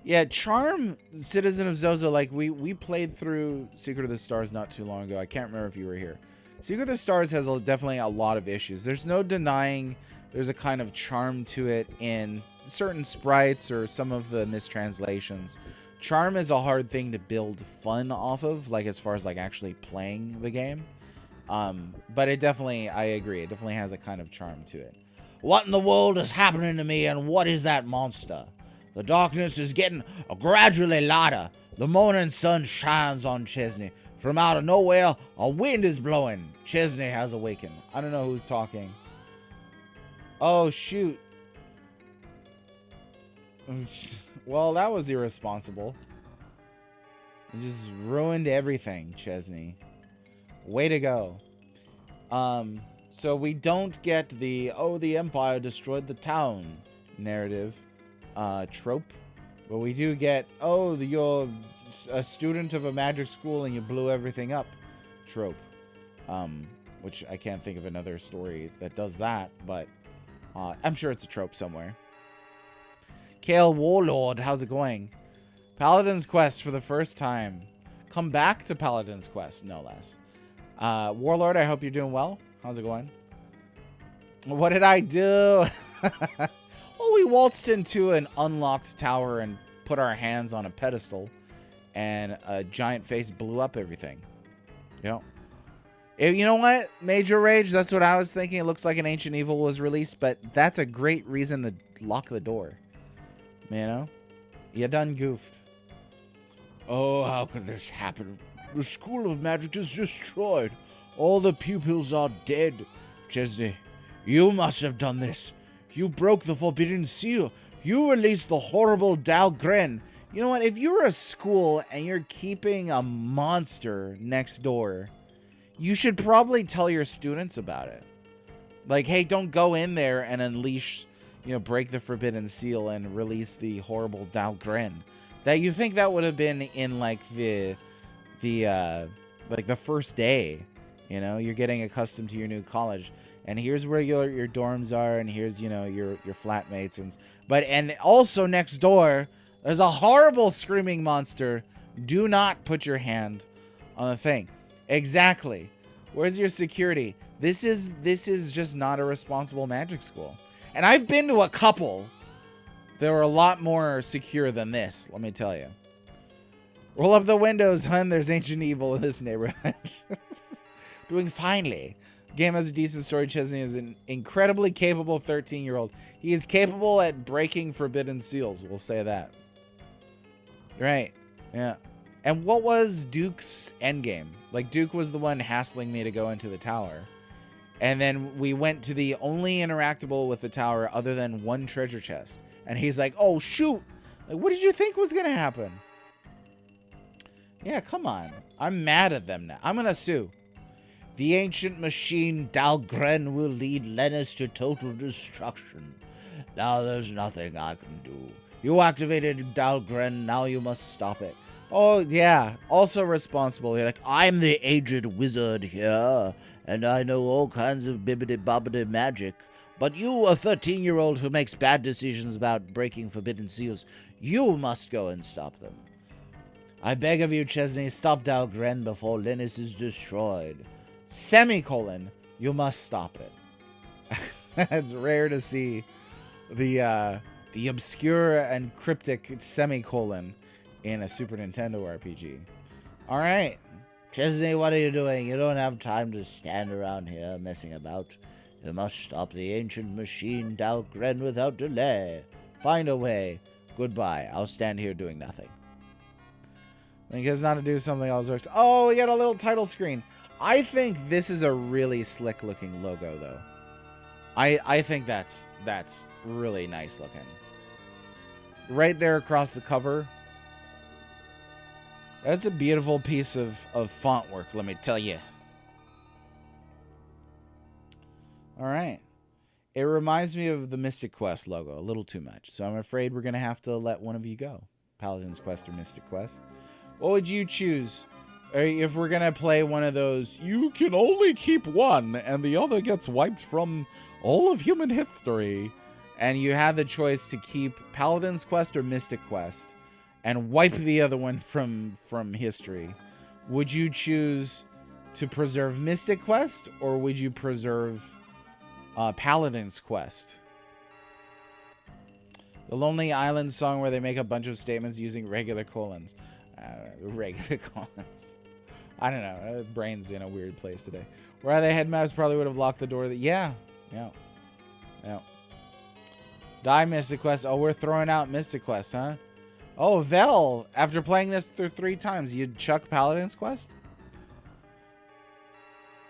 Speaker 1: Yeah, Charm, Citizen of Zozo, like we played through Secret of the Stars not too long ago. I can't remember if you were here. Secret of the Stars has definitely a lot of issues. There's no denying there's a kind of charm to it in certain sprites or some of the mistranslations. Charm is a hard thing to build fun off of, like as far as like actually playing the game. But it definitely, I agree, it definitely has a kind of charm to it. What in the world is happening to me, and what is that monster? The darkness is getting gradually lighter. The morning sun shines on Chesney. From out of nowhere, a wind is blowing. Chesney has awakened. I don't know who's talking. Oh, shoot. Well, that was irresponsible. You just ruined everything, Chesney. Way to go. So we don't get the, oh, the Empire destroyed the town narrative trope. But we do get, oh, you're a student of a magic school and you blew everything up trope. Which I can't think of another story that does that, but I'm sure it's a trope somewhere. Kale Warlord, how's it going? Paladin's Quest for the first time. Come back to Paladin's Quest, no less. Warlord, I hope you're doing well. How's it going? What did I do? Well, we waltzed into an unlocked tower and put our hands on a pedestal, and a giant face blew up everything. You know what? Major Rage, that's what I was thinking. It looks like an Ancient Evil was released, but that's a great reason to lock the door. You know? You done goofed. Oh, how could this happen? The School of Magic is destroyed. All the pupils are dead. Chesney, you must have done this. You broke the Forbidden Seal. You released the horrible Dahlgren. You know what? If you're a school and you're keeping a monster next door, you should probably tell your students about it. Like, hey, don't go in there and unleash, break the Forbidden Seal and release the horrible Dahlgren. That you think that would have been in like the first day. You're getting accustomed to your new college, and here's where your dorms are, and here's your flatmates, and also next door there's a horrible screaming monster. Do not put your hand on the thing. Exactly. Where's your security? This is just not a responsible magic school. And I've been to a couple. They were a lot more secure than this, let me tell you. Roll up the windows, hun. There's Ancient Evil in this neighborhood. Doing finely. Game has a decent story. Chesney is an incredibly capable 13-year-old. He is capable at breaking forbidden seals. We'll say that. Right. Yeah. And what was Duke's endgame? Like, Duke was the one hassling me to go into the tower. And then we went to the only interactable with the tower other than one treasure chest. And he's like, oh, shoot. Like, what did you think was going to happen? Yeah, come on. I'm mad at them now. I'm going to sue.
Speaker 2: The ancient machine Dahlgren will lead Lennis to total destruction. Now there's nothing I can do. You activated Dahlgren, now you must stop it.
Speaker 1: Oh, yeah. Also responsible. You're like,
Speaker 2: I'm the aged wizard here, and I know all kinds of bibbidi-bobbidi magic. But you, a 13-year-old who makes bad decisions about breaking forbidden seals, you must go and stop them. I beg of you, Chesney, stop Dahlgren before Lennis is destroyed.
Speaker 1: Semicolon, you must stop it. It's rare to see the obscure and cryptic semicolon in a Super Nintendo RPG. All right.
Speaker 2: Chesney, what are you doing? You don't have time to stand around here messing about. You must stop the ancient machine Dahlgren without delay. Find a way. Goodbye. I'll stand here doing nothing.
Speaker 1: I think it's not to do something else works. Oh, we got a little title screen. I think this is a really slick looking logo though. I think that's really nice looking. Right there across the cover. That's a beautiful piece of font work, let me tell you. All right. It reminds me of the Mystic Quest logo a little too much. So I'm afraid we're going to have to let one of you go. Paladin's Quest or Mystic Quest. What would you choose? If we're going to play one of those, you can only keep one and the other gets wiped from all of human history. And you have the choice to keep Paladin's Quest or Mystic Quest and wipe the other one from history. Would you choose to preserve Mystic Quest or would you preserve Paladin's Quest? The Lonely Island song where they make a bunch of statements using regular colons. Regular colons. I don't know. Brain's in a weird place today. Where the headmaps probably would have locked the door. Yeah. Die Mystic Quest. Oh, we're throwing out Mystic Quest, huh? Oh, Vel, after playing this through 3 times, you'd chuck Paladin's Quest?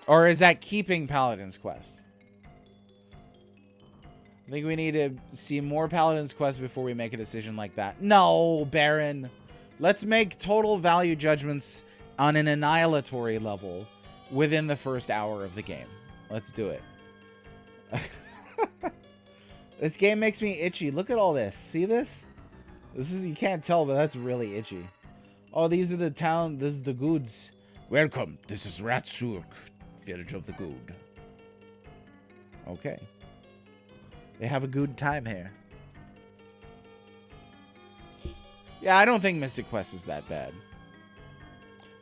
Speaker 1: Or is that keeping Paladin's Quest? I think we need to see more Paladin's Quest before we make a decision like that. No, Baron. Let's make total value judgments on an annihilatory level within the first hour of the game. Let's do it. This game makes me itchy. Look at all this. See this? This is, you can't tell, but that's really itchy. Oh, these are the town, this is the goods.
Speaker 2: Welcome. This is Ratsurk, village of the good.
Speaker 1: Okay. They have a good time here. Yeah, I don't think Mystic Quest is that bad.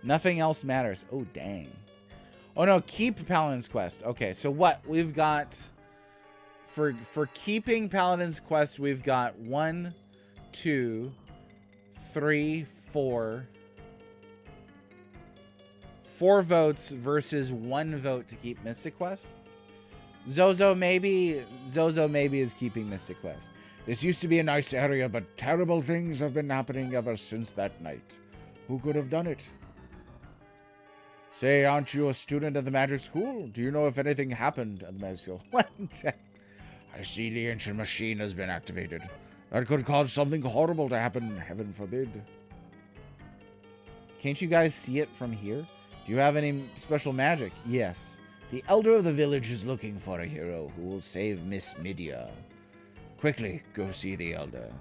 Speaker 1: Nothing else matters. Oh, dang. Oh, no, keep Paladin's Quest. Okay, so what? We've got... For keeping Paladin's Quest, we've got 1, 2, 3, 4. 4 votes versus 1 vote to keep Mystic Quest. Zozo maybe is keeping Mystic Quest.
Speaker 2: This used to be a nice area, but terrible things have been happening ever since that night. Who could have done it? Say, aren't you a student at the magic school? Do you know if anything happened at the magic school?
Speaker 1: What?
Speaker 2: I see the ancient machine has been activated. That could cause something horrible to happen, heaven forbid.
Speaker 1: Can't you guys see it from here? Do you have any special magic? Yes.
Speaker 2: The elder of the village is looking for a hero who will save Miss Midia. Quickly, go see the elder.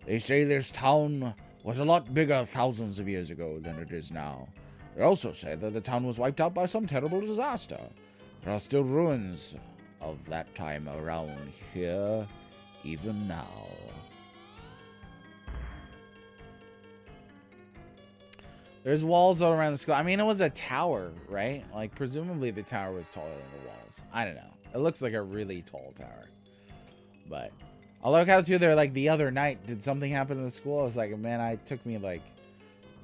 Speaker 2: They say this town was a lot bigger thousands of years ago than it is now. They also say that the town was wiped out by some terrible disaster. There are still ruins of that time around here, even now.
Speaker 1: There's walls all around the school. I mean, it was a tower, right? Like, presumably the tower was taller than the walls. I don't know. It looks like a really tall tower. But I look how too they're like the other night. Did something happen in the school? I was like, man, it took me like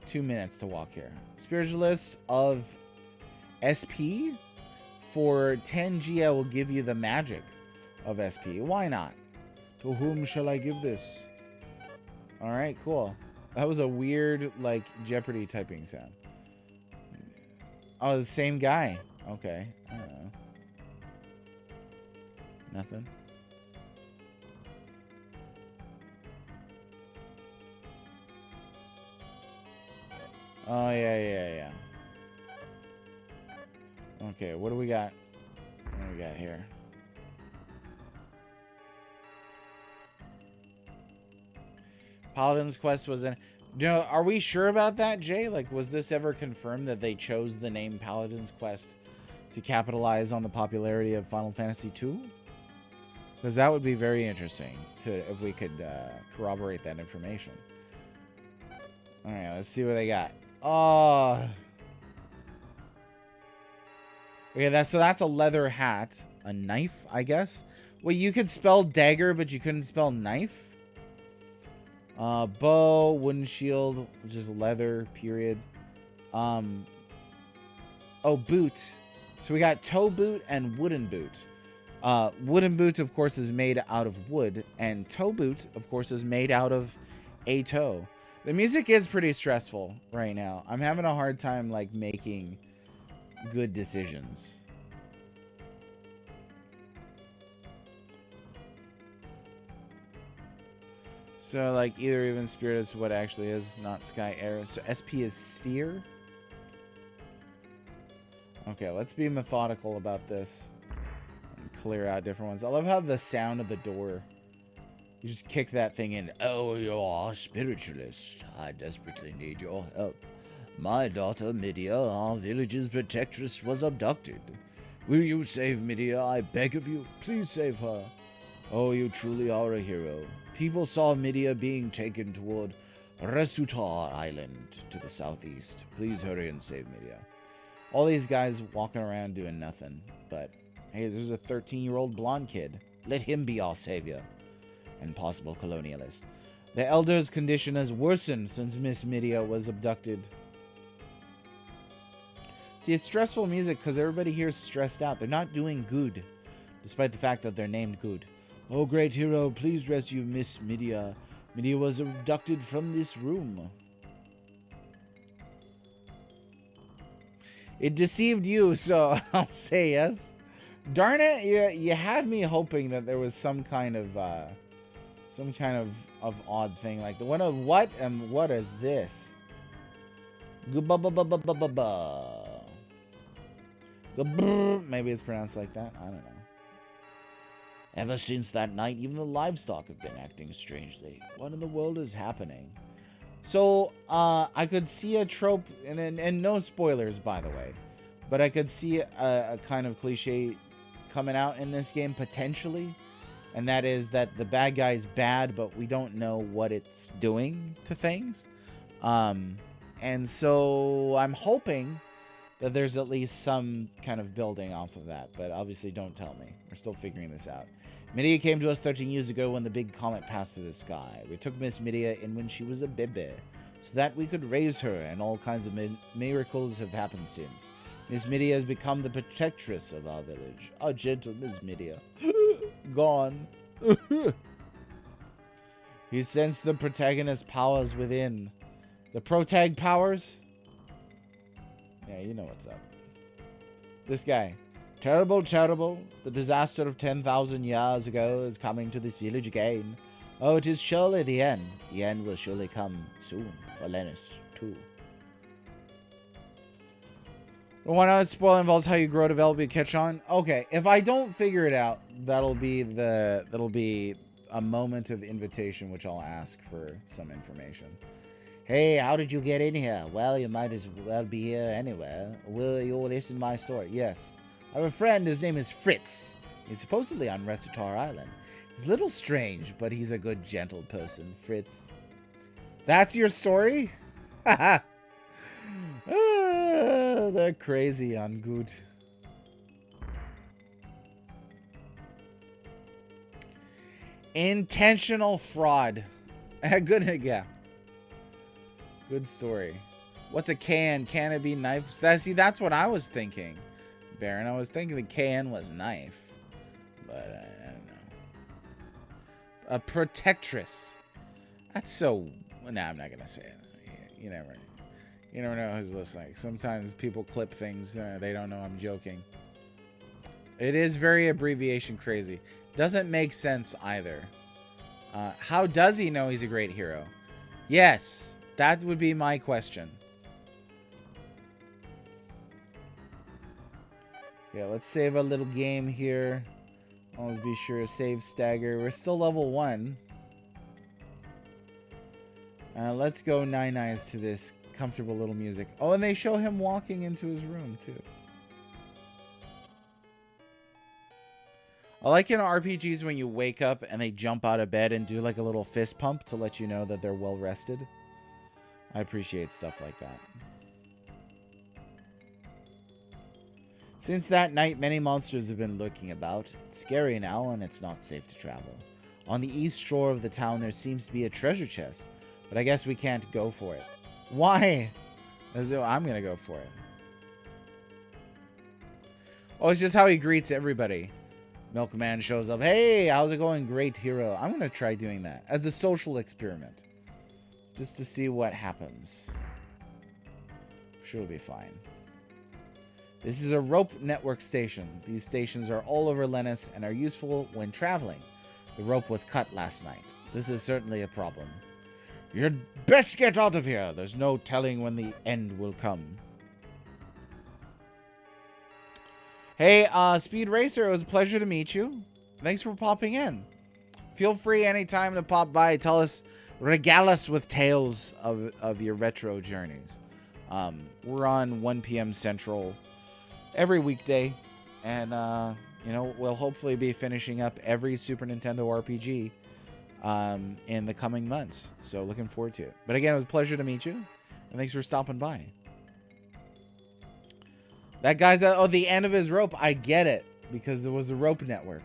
Speaker 1: 2 minutes to walk here. Spiritualist of SP? For 10G, I will give you the magic of SP. Why not? To whom shall I give this? Alright, cool. That was a weird, like, Jeopardy typing sound. Oh, the same guy. Okay. I don't know. Nothing. Oh, yeah. Okay, what do we got? What do we got here? Paladin's quest was in... You know, are we sure about that, Jay? Like, was this ever confirmed that they chose the name Paladin's Quest to capitalize on the popularity of Final Fantasy II? Because that would be very interesting if we could corroborate that information. All right, let's see what they got. Oh. Okay, so that's a leather hat. A knife, I guess. Well, you could spell dagger, but you couldn't spell knife. Bow, wooden shield, which is leather, period. Oh, boot. So we got toe boot and wooden boot. Wooden boot, of course, is made out of wood, and toe boot, of course, is made out of a toe. The music is pretty stressful right now. I'm having a hard time, like, making good decisions. So, like, either even spirit is what actually is, not sky arrow. So SP is sphere. Okay, let's be methodical about this. And clear out different ones. I love how the sound of the door. You just kick that thing in.
Speaker 2: Oh, you're a spiritualist. I desperately need your help. My daughter, Midia, our village's protectress, was abducted. Will you save Midia? I beg of you. Please save her. Oh, you truly are a hero. People saw Midia being taken toward Resutar Island to the southeast. Please hurry and save Midia.
Speaker 1: All these guys walking around doing nothing. But, hey, there's a 13-year-old blonde kid.
Speaker 2: Let him be our savior and possible colonialist.
Speaker 1: The Elder's condition has worsened since Miss Midia was abducted. See, it's stressful music because everybody here is stressed out. They're not doing good, despite the fact that they're named good. Oh, great hero, please rescue Miss Midia. Midia was abducted from this room. It deceived you, so I'll say yes. Darn it, you had me hoping that there was some kind of odd thing like the one of what and what is this? Maybe it's pronounced like that. I don't know.
Speaker 2: Ever since that night, even the livestock have been acting strangely. What in the world is happening?
Speaker 1: So, I could see a trope, and no spoilers, by the way, but I could see a kind of cliche coming out in this game, potentially, and that is that the bad guy's bad, but we don't know what it's doing to things. And so I'm hoping that there's at least some kind of building off of that, but obviously don't tell me. We're still figuring this out. Midia came to us 13 years ago when the big comet passed through the sky. We took Miss Midia in when she was a baby, so that we could raise her, and all kinds of miracles have happened since. Miss Midia has become the protectress of our village. Our gentle Miss Midia. Gone. He sensed the protagonist powers within. The protag powers? Yeah, you know what's up. This guy. Terrible, terrible. The disaster of 10,000 years ago is coming to this village again. Oh, it is surely the end. The end will surely come soon for Lennis, too. One other spoiler involves how you grow, develop, and catch on. Okay, if I don't figure it out, that'll be a moment of invitation, which I'll ask for some information.
Speaker 2: Hey, how did you get in here? Well, you might as well be here anywhere. Will you listen to my story?
Speaker 1: Yes. I have a friend, his name is Fritz. He's supposedly on Resutar Island. He's a little strange, but he's a good, gentle person. Fritz. That's your story? Haha. They're crazy on good. Intentional fraud. Good, yeah. Good story. What's a can? Can it be knife? See, that's what I was thinking, Baron. I was thinking the can was knife. But I don't know. A protectress. That's so... No, I'm not going to say it. You never know who's listening. Sometimes people clip things. They don't know I'm joking. It is very abbreviation crazy. Doesn't make sense either. How does he know he's a great hero? Yes, that would be my question. Yeah, let's save a little game here. Always be sure to save stagger. We're still level 1. Let's go 9-9s to this comfortable little music. Oh, and they show him walking into his room, too. I like in RPGs when you wake up and they jump out of bed and do like a little fist pump to let you know that they're well rested. I appreciate stuff like that. Since that night, many monsters have been lurking about. It's scary now, and it's not safe to travel. On the east shore of the town, there seems to be a treasure chest, but I guess we can't go for it. Why? I'm going to go for it. Oh, it's just how he greets everybody. Milkman shows up. Hey, how's it going? Great hero. I'm going to try doing that as a social experiment. Just to see what happens. I'm sure it'll be fine. This is a rope network station. These stations are all over Lennis and are useful when traveling. The rope was cut last night. This is certainly a problem. You'd best get out of here. There's no telling when the end will come. Hey, Speed Racer, it was a pleasure to meet you. Thanks for popping in. Feel free anytime to pop by. Tell us, regale us with tales of your retro journeys. We're on 1 p.m. Central every weekday, and we'll hopefully be finishing up every Super Nintendo RPG in the coming months. So looking forward to it. But again, it was a pleasure to meet you, and thanks for stopping by. That guy's at the end of his rope. I get it, because there was a rope network.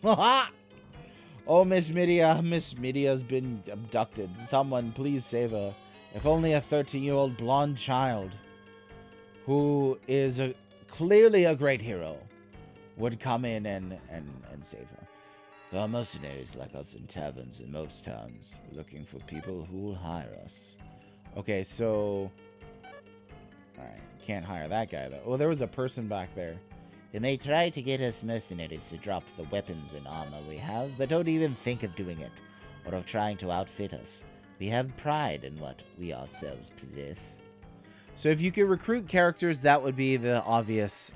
Speaker 1: Oh, Miss Midia. Miss Midia's been abducted. Someone please save her. If only a 13-year-old blonde child who is clearly a great hero would come in and save her. There are mercenaries like us in taverns in most towns. We're looking for people who will hire us. Okay, so... Alright, can't hire that guy, though. Oh, there was a person back there.
Speaker 2: They may try to get us mercenaries to drop the weapons and armor we have, but don't even think of doing it, or of trying to outfit us. We have pride in what we ourselves possess.
Speaker 1: So if you could recruit characters, that would be the obvious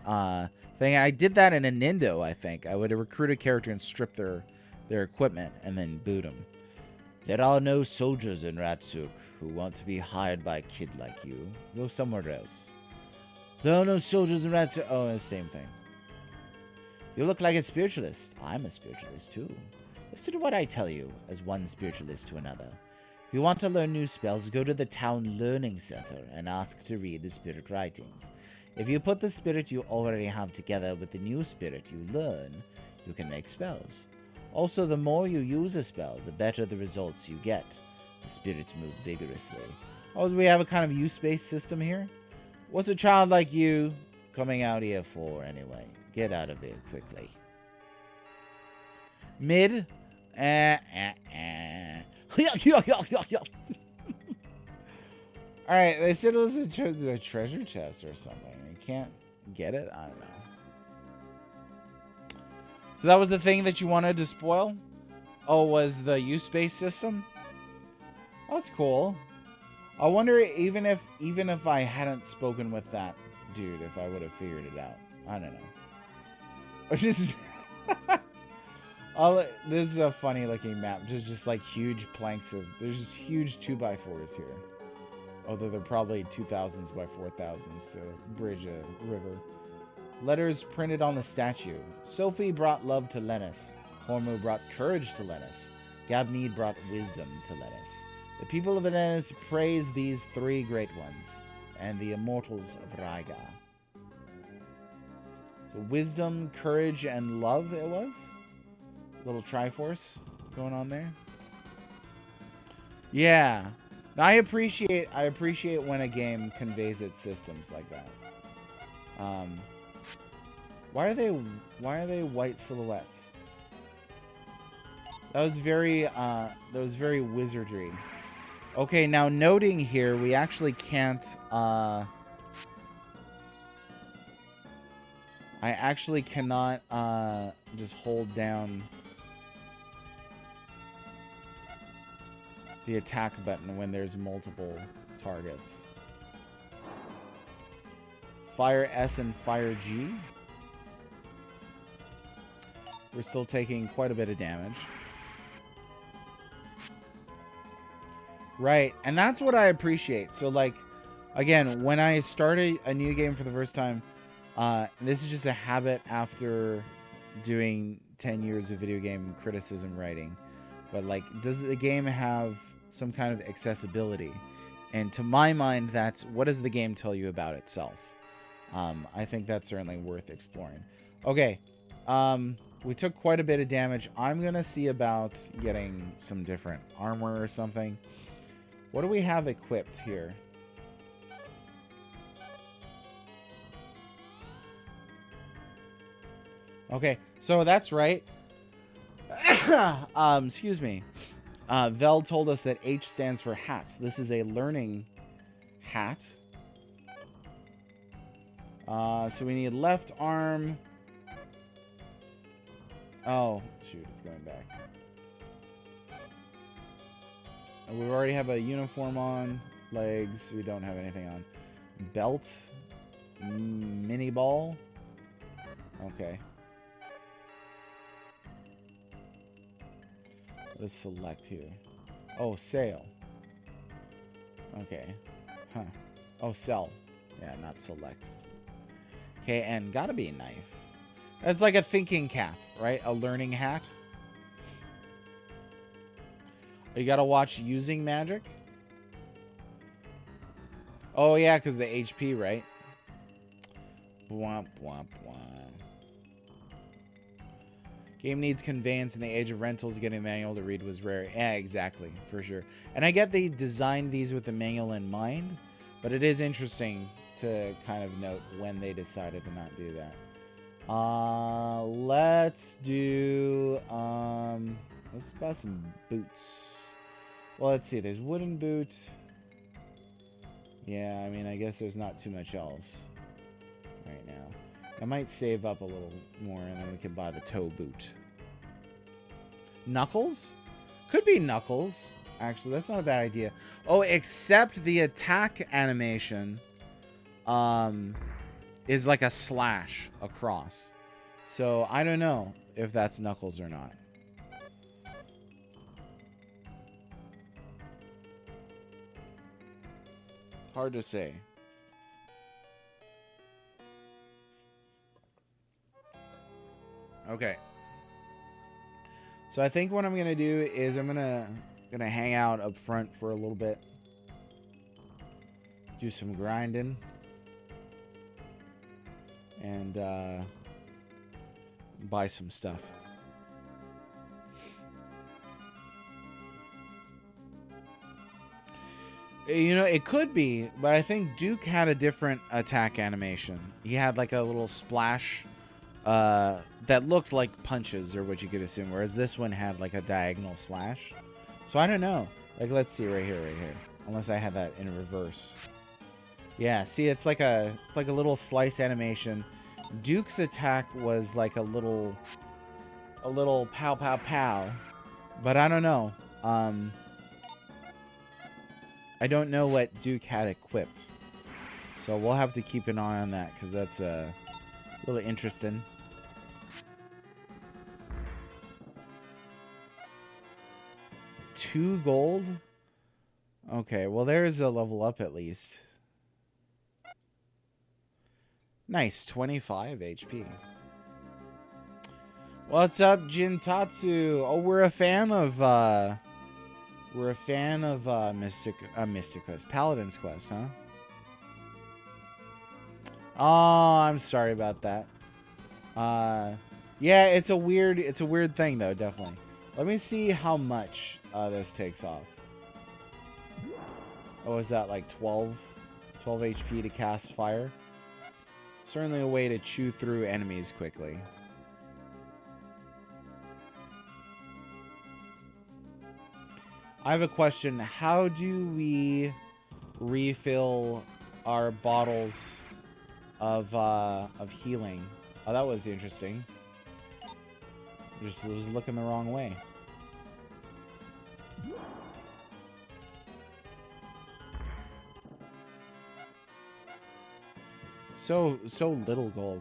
Speaker 1: thing. I did that in a Nindo, I think. I would recruit a character and strip their equipment and then boot them.
Speaker 2: There are no soldiers in Ratsuk who want to be hired by a kid like you. Go somewhere else. There are no soldiers in Ratsuk. Oh, the same thing. You look like a spiritualist. I'm a spiritualist too. Listen to what I tell you, as one spiritualist to another. If you want to learn new spells, go to the town learning center and ask to read the spirit writings. If you put the spirit you already have together with the new spirit you learn, you can make spells. Also, the more you use a spell, the better the results you get. The spirits move vigorously. Oh, so we have a kind of use-based system here? What's a child like you coming out here for, anyway? Get out of here quickly.
Speaker 1: Mid? Alright, they said it was a treasure chest or something. You can't get it? I don't know. So that was the thing that you wanted to spoil? Oh, was the use-based system? Oh, that's cool. I wonder even if I hadn't spoken with that dude, if I would have figured it out. I don't know. Or just this is a funny looking map. Just like huge planks of... There's just huge 2x4s here. Although they're probably 2000s by 4000s to bridge a river. Letters printed on the statue. Sophie brought love to Lennis. Hormu brought courage to Lennis. Gabnede brought wisdom to Lennis. The people of Lennis praise these three great ones, and the immortals of Raiga. So wisdom, courage, and love it was? Little Triforce going on there. Yeah. Now, I appreciate when a game conveys its systems like that. Why are they white silhouettes? That was very wizardry. Okay, now noting here, we actually can't I actually cannot just hold down the attack button when there's multiple targets. Fire S and Fire G. We're still taking quite a bit of damage. Right, and that's what I appreciate. So, like, again, when I started a new game for the first time, this is just a habit after doing 10 years of video game criticism writing. But, like, does the game have some kind of accessibility? And to my mind, that's what does the game tell you about itself? I think that's certainly worth exploring. Okay, we took quite a bit of damage. I'm going to see about getting some different armor or something. What do we have equipped here? Okay, so that's right. Excuse me. Vel told us that H stands for hat. This is a learning hat. So we need left arm. Oh, shoot, it's going back. We already have a uniform on. Legs, we don't have anything on. Belt. Mini ball. Okay. Let's select here. Oh, sail. Okay. Huh. Oh, sell. Yeah, not select. Okay, and gotta be a knife. That's like a thinking cap, right? A learning hat. You gotta watch using magic. Oh, yeah, because the HP, right? Womp, womp, womp. Game needs conveyance in the age of rentals. Getting a manual to read was rare. Yeah, exactly, for sure. And I get they designed these with the manual in mind, but it is interesting to kind of note when they decided to not do that. Let's do, let's buy some boots. Well, let's see. There's wooden boot. Yeah, I mean, I guess there's not too much else right now. I might save up a little more, and then we can buy the toe boot. Knuckles? Could be Knuckles. Actually, that's not a bad idea. Oh, except the attack animation is like a slash across. So, I don't know if that's Knuckles or not. Hard to say. Okay. So I think what I'm gonna do is I'm gonna hang out up front for a little bit. Do some grinding. And buy some stuff. You know, it could be, but I think Duke had a different attack animation. He had like a little splash that looked like punches, or what you could assume, whereas this one had like a diagonal slash. So I don't know. Like, let's see right here. Unless I had that in reverse. Yeah, see, it's like a little slice animation. Duke's attack was like a little pow pow pow, but I don't know. I don't know what Duke had equipped. So we'll have to keep an eye on that, because that's a little interesting. $2 gold? Okay, well there's a level up at least. Nice, 25 HP. What's up, Jintatsu? Oh, we're a fan of Mystic Quest. Paladin's Quest, huh? Oh, I'm sorry about that. Yeah, it's a weird thing though, definitely. Let me see how much this takes off. Oh, is that like 12 HP to cast fire? Certainly a way to chew through enemies quickly. I have a question. How do we refill our bottles of healing? Oh, that was interesting. Just was looking the wrong way. So little gold.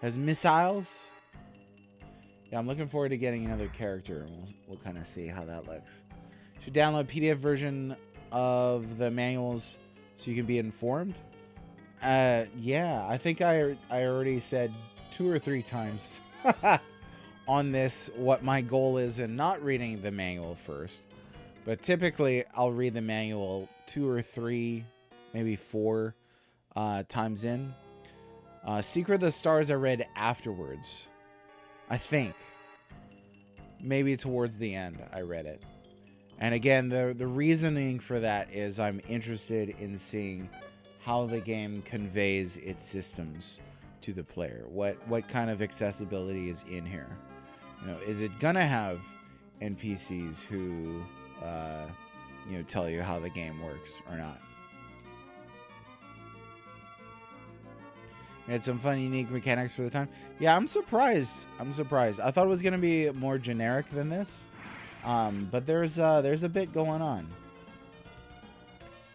Speaker 1: Has missiles? Yeah, I'm looking forward to getting another character. We'll kind of see how that looks. Should download PDF version of the manuals so you can be informed. Yeah, I think I already said 2 or 3 times on this what my goal is in not reading the manual first. But typically, I'll read the manual 2 or 3, maybe 4 times in. Secret of the Stars I read afterwards. I think. Maybe towards the end I read it. And again, the reasoning for that is I'm interested in seeing how the game conveys its systems to the player. What kind of accessibility is in here? You know, is it gonna have NPCs who tell you how the game works or not? Had some fun, unique mechanics for the time. Yeah, I'm surprised. I thought it was gonna be more generic than this, but there's a bit going on.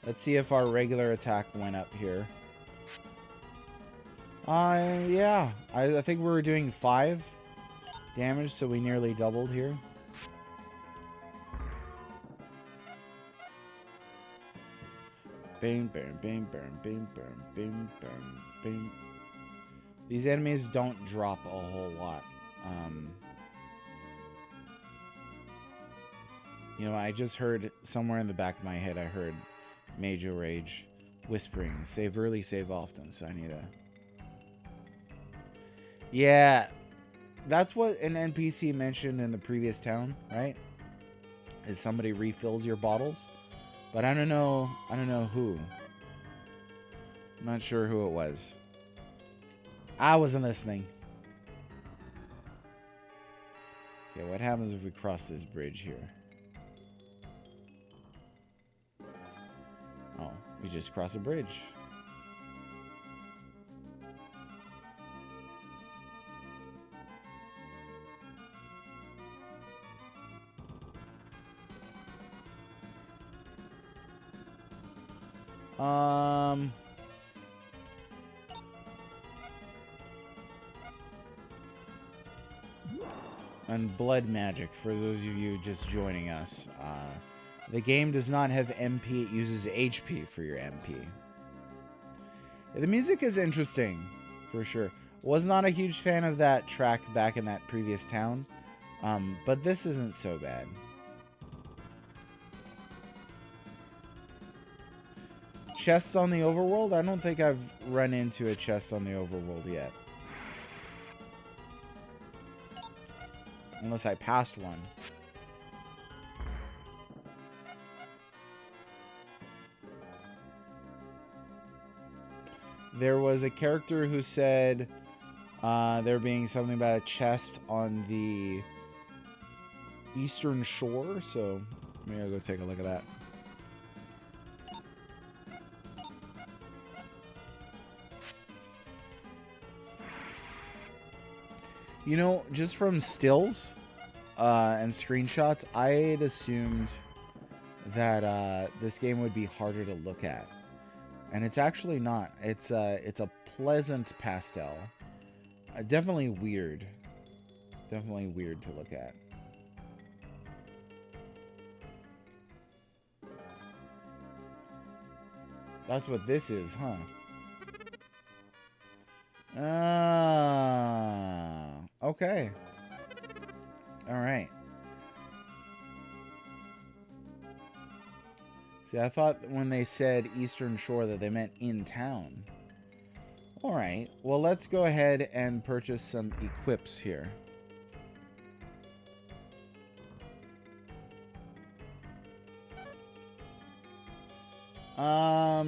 Speaker 1: Let's see if our regular attack went up here. Yeah, I think we were doing 5 damage, so we nearly doubled here. Bing, bang, bing, bang, bing, bang, bing, bang, bing. These enemies don't drop a whole lot. I just heard somewhere in the back of my head, I heard Major Rage whispering, save early, save often, so I need to... Yeah, that's what an NPC mentioned in the previous town, right? Is somebody refills your bottles. But I don't know who. I'm not sure who it was. I wasn't listening. Okay, what happens if we cross this bridge here? Oh, we just cross a bridge. And blood magic, for those of you just joining us. The game does not have MP, it uses HP for your MP. The music is interesting, for sure. Was not a huge fan of that track back in that previous town, but this isn't so bad. Chests on the overworld? I don't think I've run into a chest on the overworld yet. Unless I passed one. There was a character who said there being something about a chest on the eastern shore, so maybe I'll go take a look at that. You know, just from stills and screenshots, I had assumed that this game would be harder to look at. And it's actually not. It's a pleasant pastel. Definitely weird. Definitely weird to look at. That's what this is, huh? Okay. All right. See, I thought when they said Eastern Shore that they meant in town. All right. Well, let's go ahead and purchase some equips here. Bow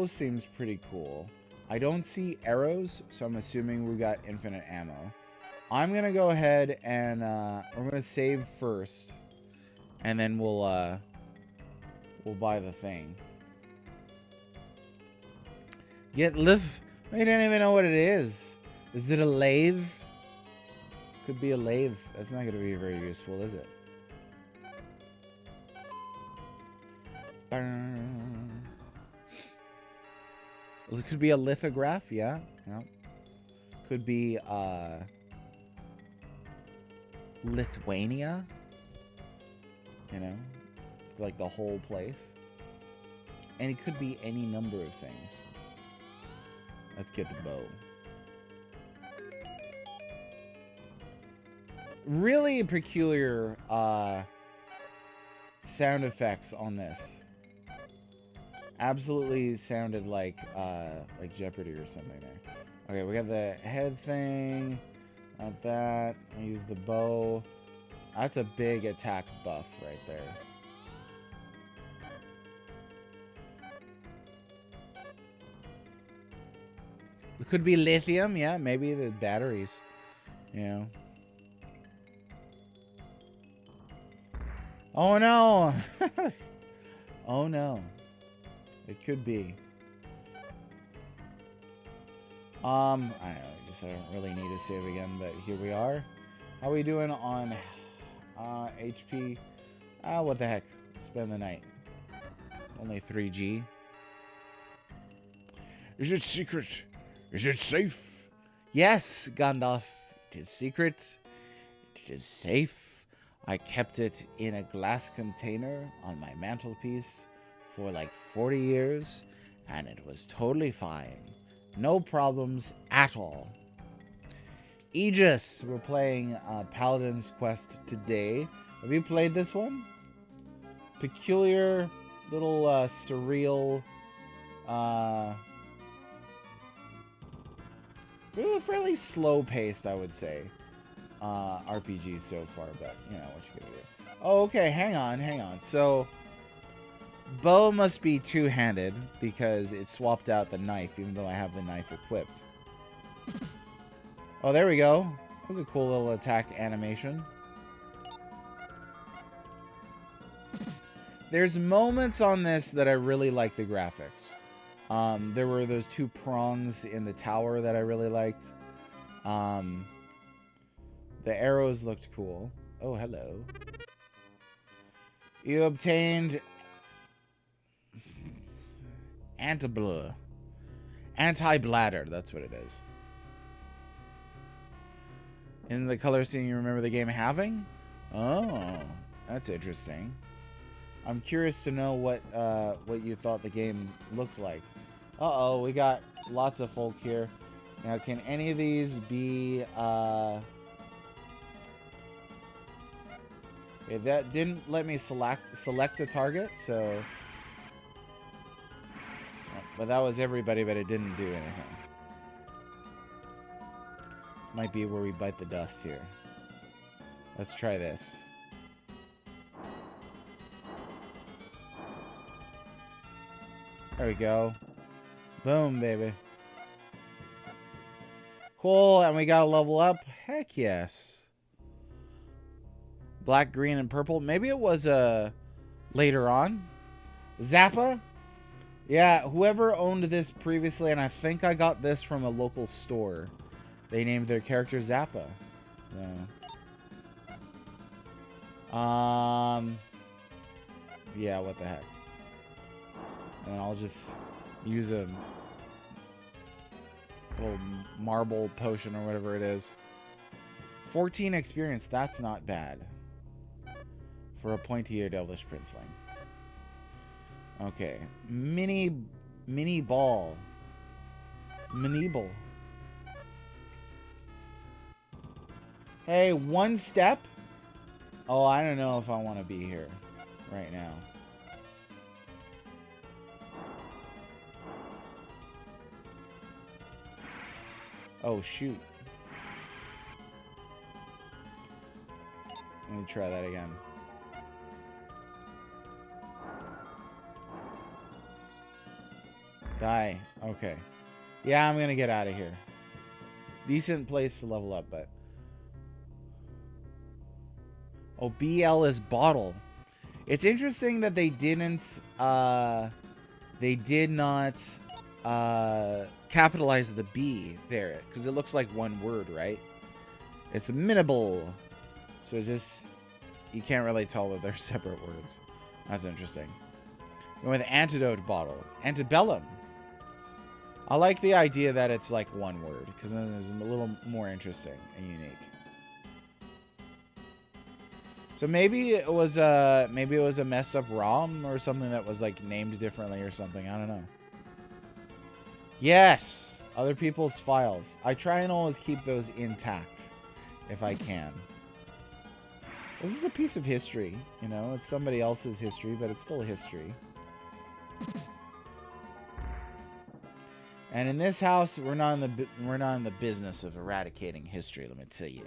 Speaker 1: seems pretty cool. I don't see arrows, so I'm assuming we've got infinite ammo. I'm gonna go ahead and we're gonna save first, and then we'll buy the thing. Get lift. I don't even know what it is. Is it a lathe? Could be a lathe. That's not gonna be very useful, is it? It could be a lithograph, yeah. Yeah. Could be Lithuania. You know, like the whole place. And it could be any number of things. Let's get the bow. Really peculiar sound effects on this. Absolutely sounded like Jeopardy or something there. Okay, we got the head thing. Not that. I use the bow. That's a big attack buff right there. It could be lithium, yeah, maybe the batteries. You know. Oh no! Oh no. It could be. I don't know, I guess I don't really need to save again, but here we are. How are we doing on HP? What the heck? Spend the night. Only 3G. Is it secret? Is it safe? Yes, Gandalf. It is secret. It is safe. I kept it in a glass container on my mantelpiece for like 40 years, and it was totally fine. No problems at all. Aegis, we're playing Paladin's Quest today. Have you played this one? Peculiar, little surreal, really fairly slow-paced, I would say, RPG so far, but you know what you gonna do. Oh, okay, hang on. So bow must be two-handed because it swapped out the knife, even though I have the knife equipped. Oh, there we go. That was a cool little attack animation. There's moments on this that I really like the graphics. There were those two prongs in the tower that I really liked. The arrows looked cool. Oh, hello. You obtained anti-bladder, that's what it is. In the color scene you remember the game having? Oh, that's interesting. I'm curious to know what you thought the game looked like. Uh-oh, we got lots of folk here. Now, can any of these be okay, that didn't let me select a target, so but that was everybody, but it didn't do anything. Might be where we bite the dust here. Let's try this. There we go. Boom, baby. Cool, and we got a level up. Heck yes. Black, green, and purple. Maybe it was later on. Zappa? Yeah, whoever owned this previously, and I think I got this from a local store. They named their character Zappa. Yeah, what the heck. And I'll just use a little marble potion or whatever it is. 14 experience, that's not bad. For a pointy-eared Elvish Princeling. Okay. Mini ball. Mini ball. Hey, one step? Oh, I don't know if I want to be here right now. Oh, shoot. Let me try that again. Die. Okay. Yeah, I'm going to get out of here. Decent place to level up, but... Oh, BL is bottle. It's interesting that they didn't, they did not, capitalize the B there, because it looks like one word, right? It's minimal. So it's just, you can't really tell that they're separate words. That's interesting. And with antidote bottle. Antebellum. I like the idea that it's like one word, because then it's a little more interesting and unique. So maybe it was a messed up ROM or something that was like named differently or something. I don't know. Yes, other people's files. I try and always keep those intact if I can. This is a piece of history, you know. It's somebody else's history, but it's still history. And in this house, we're not in the business of eradicating history. Let me tell you.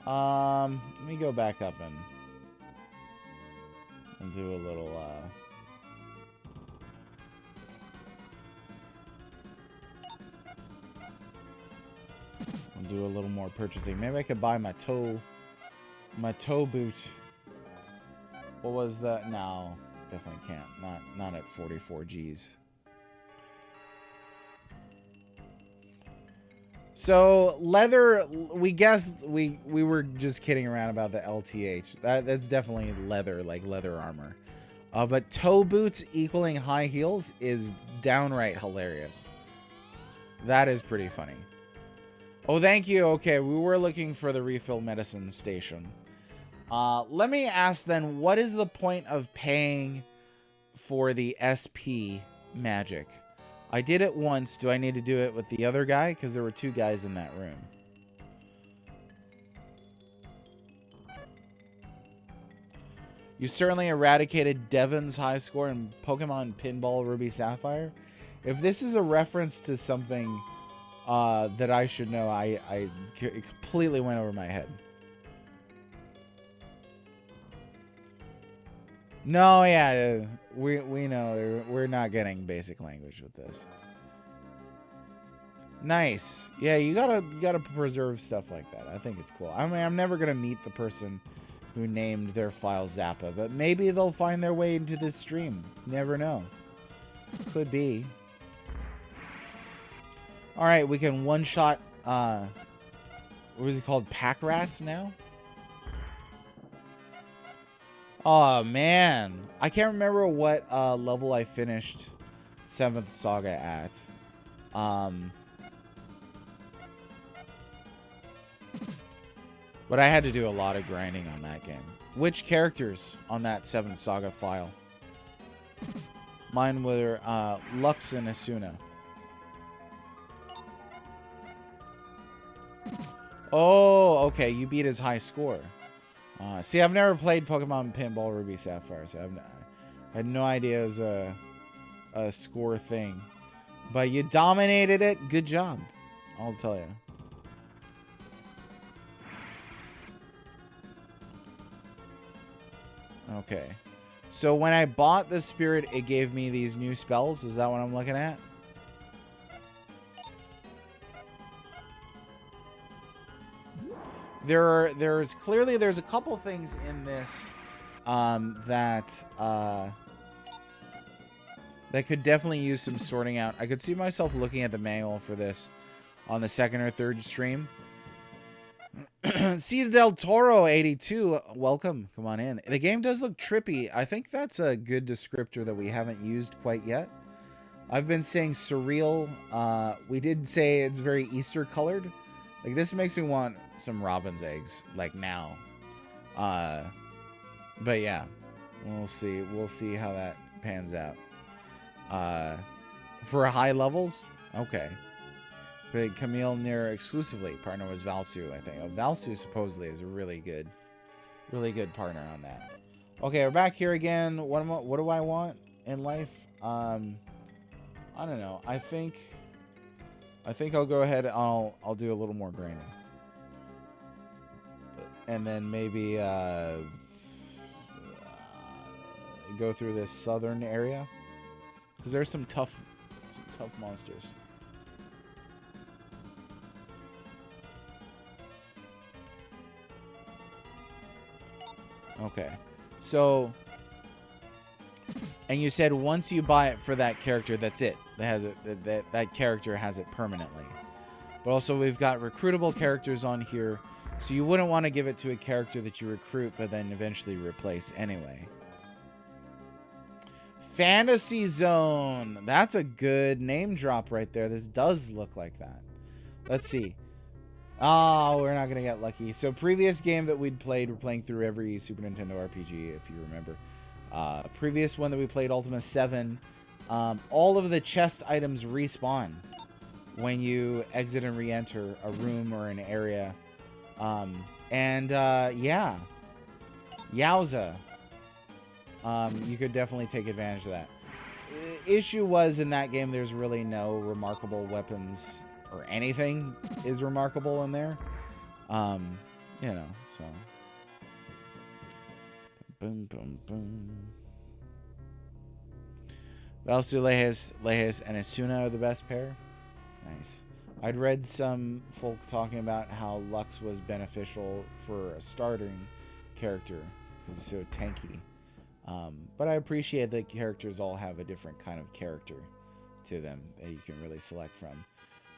Speaker 1: Let me go back up and do a little, and do a little more purchasing. Maybe I could buy my toe boot. What was that? No, definitely can't. Not at 44 G's. So leather, we guessed we were just kidding around about the LTH. That's definitely leather, like leather armor. But toe boots equaling high heels is downright hilarious. That is pretty funny. Oh, thank you. Okay, we were looking for the refill medicine station. Let me ask then, what is the point of paying for the SP magic? I did it once. Do I need to do it with the other guy? Because there were two guys in that room. You certainly eradicated Devon's high score in Pokemon Pinball Ruby Sapphire. If this is a reference to something that I should know, it completely went over my head. No, yeah, we know we're not getting basic language with this. Nice. Yeah, you gotta preserve stuff like that. I think it's cool. I mean, I'm never gonna meet the person who named their file Zappa, but maybe they'll find their way into this stream. Never know. Could be. All right, we can one-shot. What is it called? Pack rats now. Oh man, I can't remember what level I finished 7th Saga at. But I had to do a lot of grinding on that game. Which characters on that 7th Saga file? Mine were Lux and Asuna. Oh, okay, you beat his high score. See, I've never played Pokemon Pinball Ruby Sapphire, so I had no idea it was a score thing. But you dominated it. Good job. I'll tell you. Okay. So when I bought the spirit, it gave me these new spells. Is that what I'm looking at? There's clearly a couple things in this that could definitely use some sorting out. I could see myself looking at the manual for this on the 2nd or 3rd stream. Cita del Toro 82, welcome. Come on in. The game does look trippy. I think that's a good descriptor that we haven't used quite yet. I've been saying surreal. We did say it's very Easter colored. Like, this makes me want some robin's eggs, like, now. But yeah, we'll see. We'll see how that pans out. For high levels, okay. Big Camille near exclusively. Partner was Valsu, I think. Oh, Valsu supposedly is a really good partner on that. Okay, we're back here again. What do I want in life? I don't know. I think I'll go ahead and I'll do a little more grinding. And then maybe go through this southern area, because there's some tough monsters. Okay, so, and you said once you buy it for that character, that's it. That has it. That character has it permanently. But also we've got recruitable characters on here, so you wouldn't want to give it to a character that you recruit but then eventually replace anyway. Fantasy Zone. That's a good name drop right there. This does look like that. Let's see. Oh, we're not going to get lucky. So previous game that we'd played, we're playing through every Super Nintendo RPG, if you remember. Previous one that we played, Ultima 7, all of the chest items respawn when you exit and re-enter a room or an area. Yeah. Yowza. You could definitely take advantage of that. Issue was in that game there's really no remarkable weapons or anything is remarkable in there. You know, so. Boom, boom, boom. Valsu, Lejes, and Asuna are the best pair. Nice. I'd read some folk talking about how Lux was beneficial for a starting character because it's so tanky. But I appreciate that characters all have a different kind of character to them that you can really select from.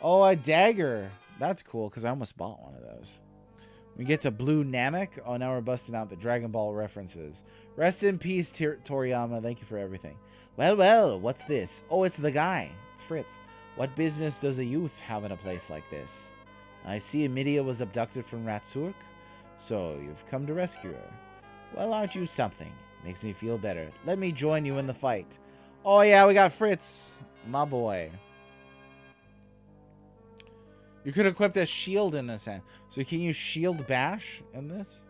Speaker 1: Oh, a dagger. That's cool because I almost bought one of those. We get to Blue Namek. Oh, now we're busting out the Dragon Ball references. Rest in peace, Toriyama. Thank you for everything. Well, what's this? Oh, it's the guy. It's Fritz. What business does a youth have in a place like this? I see Emilia was abducted from Ratsurk, so you've come to rescue her. Well, aren't you something? Makes me feel better. Let me join you in the fight. Oh, yeah, we got Fritz. My boy. You could equip a shield in this hand. So can you shield bash in this?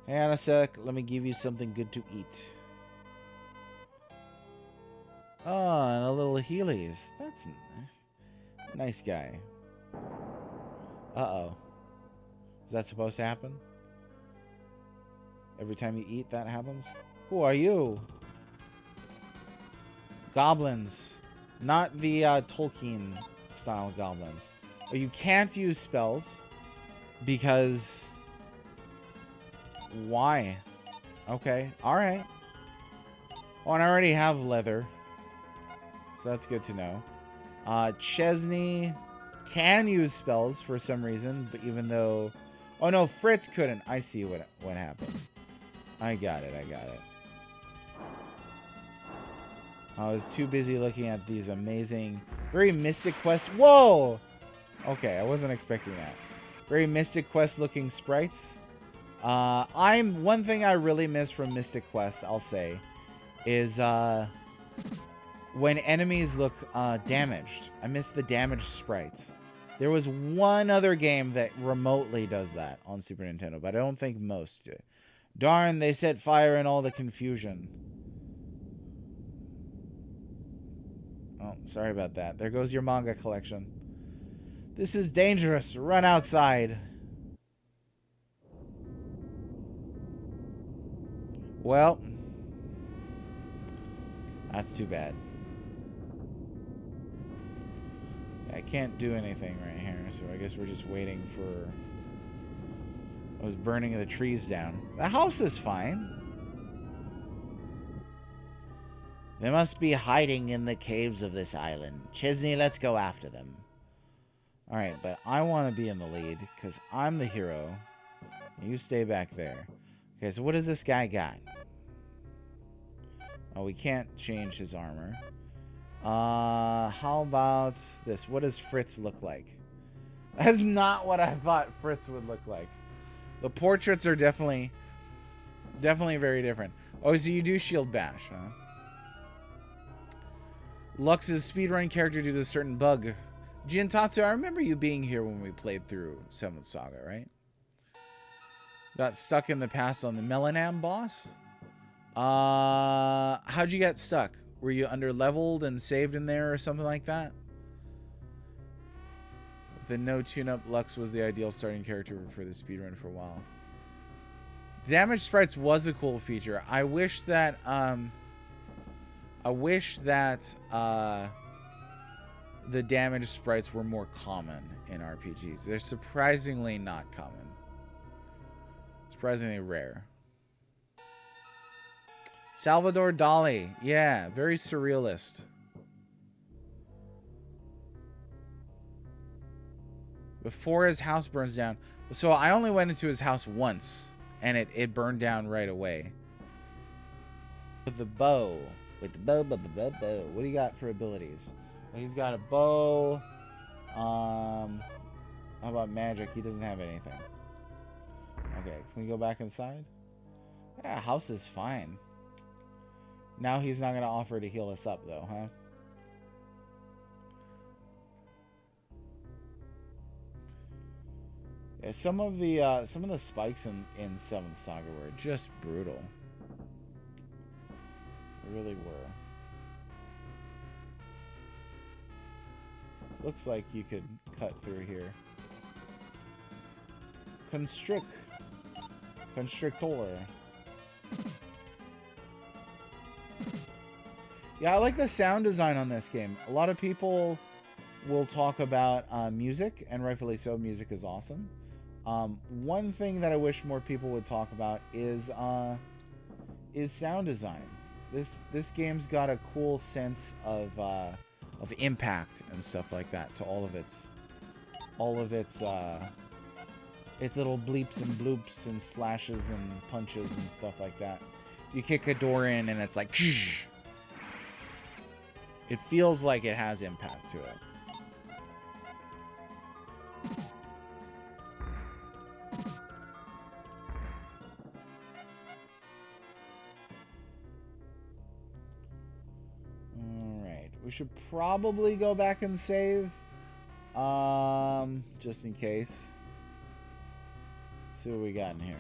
Speaker 1: Hang on a sec. Let me give you something good to eat. Oh, and a little Heelys. That's a nice guy. Uh-oh. Is that supposed to happen? Every time you eat, that happens? Who are you? Goblins. Not the Tolkien-style goblins. Oh, you can't use spells. Because... Why? Okay. Alright. Oh, and I already have leather. So that's good to know. Chesney can use spells for some reason, but even though... Oh, no, Fritz couldn't. I see what happened. I got it. I was too busy looking at these amazing, very Mystic Quest. Whoa! Okay, I wasn't expecting that. Very Mystic Quest looking sprites. One thing I really miss from Mystic Quest, I'll say, is when enemies look damaged. I miss the damaged sprites. There was one other game that remotely does that on Super Nintendo, but I don't think most do. Darn, they set fire in all the confusion. Oh, sorry about that. There goes your manga collection. This is dangerous. Run outside. Well, that's too bad. I can't do anything right here, so I guess we're just waiting for... I was burning the trees down. The house is fine. They must be hiding in the caves of this island. Chesney, let's go after them. Alright, but I want to be in the lead, because I'm the hero. You stay back there. Okay, so what does this guy got? Oh, we can't change his armor. How about this? What does Fritz look like? That's not what I thought Fritz would look like. The portraits are definitely very different. Oh, so you do shield bash, huh? Lux's speedrun character due to a certain bug. Jintatsu, I remember you being here when we played through 7th Saga, right? Got stuck in the past on the Melanam boss? How'd you get stuck? Were you under-leveled and saved in there or something like that? The no tune-up Lux was the ideal starting character for the speedrun for a while. Damage sprites was a cool feature. I wish that the damage sprites were more common in RPGs. They're surprisingly not common. Surprisingly rare. Salvador Dali. Yeah, very surrealist. Before his house burns down. So I only went into his house once, and it burned down right away. With the bow. With the bow. What do you got for abilities? He's got a bow. How about magic? He doesn't have anything. Okay, can we go back inside? Yeah, house is fine. Now he's not going to offer to heal us up, though, huh? Yeah, some of the spikes in 7th Saga were just brutal. They really were. Looks like you could cut through here. Constrictor. Yeah, I like the sound design on this game. A lot of people will talk about music, and rightfully so. Music is awesome. One thing that I wish more people would talk about is sound design. This game's got a cool sense of impact and stuff like that to all of its little bleeps and bloops and slashes and punches and stuff like that. You kick a door in and it's like it feels like it has impact to it. We should probably go back and save. Just in case. See what we got in here.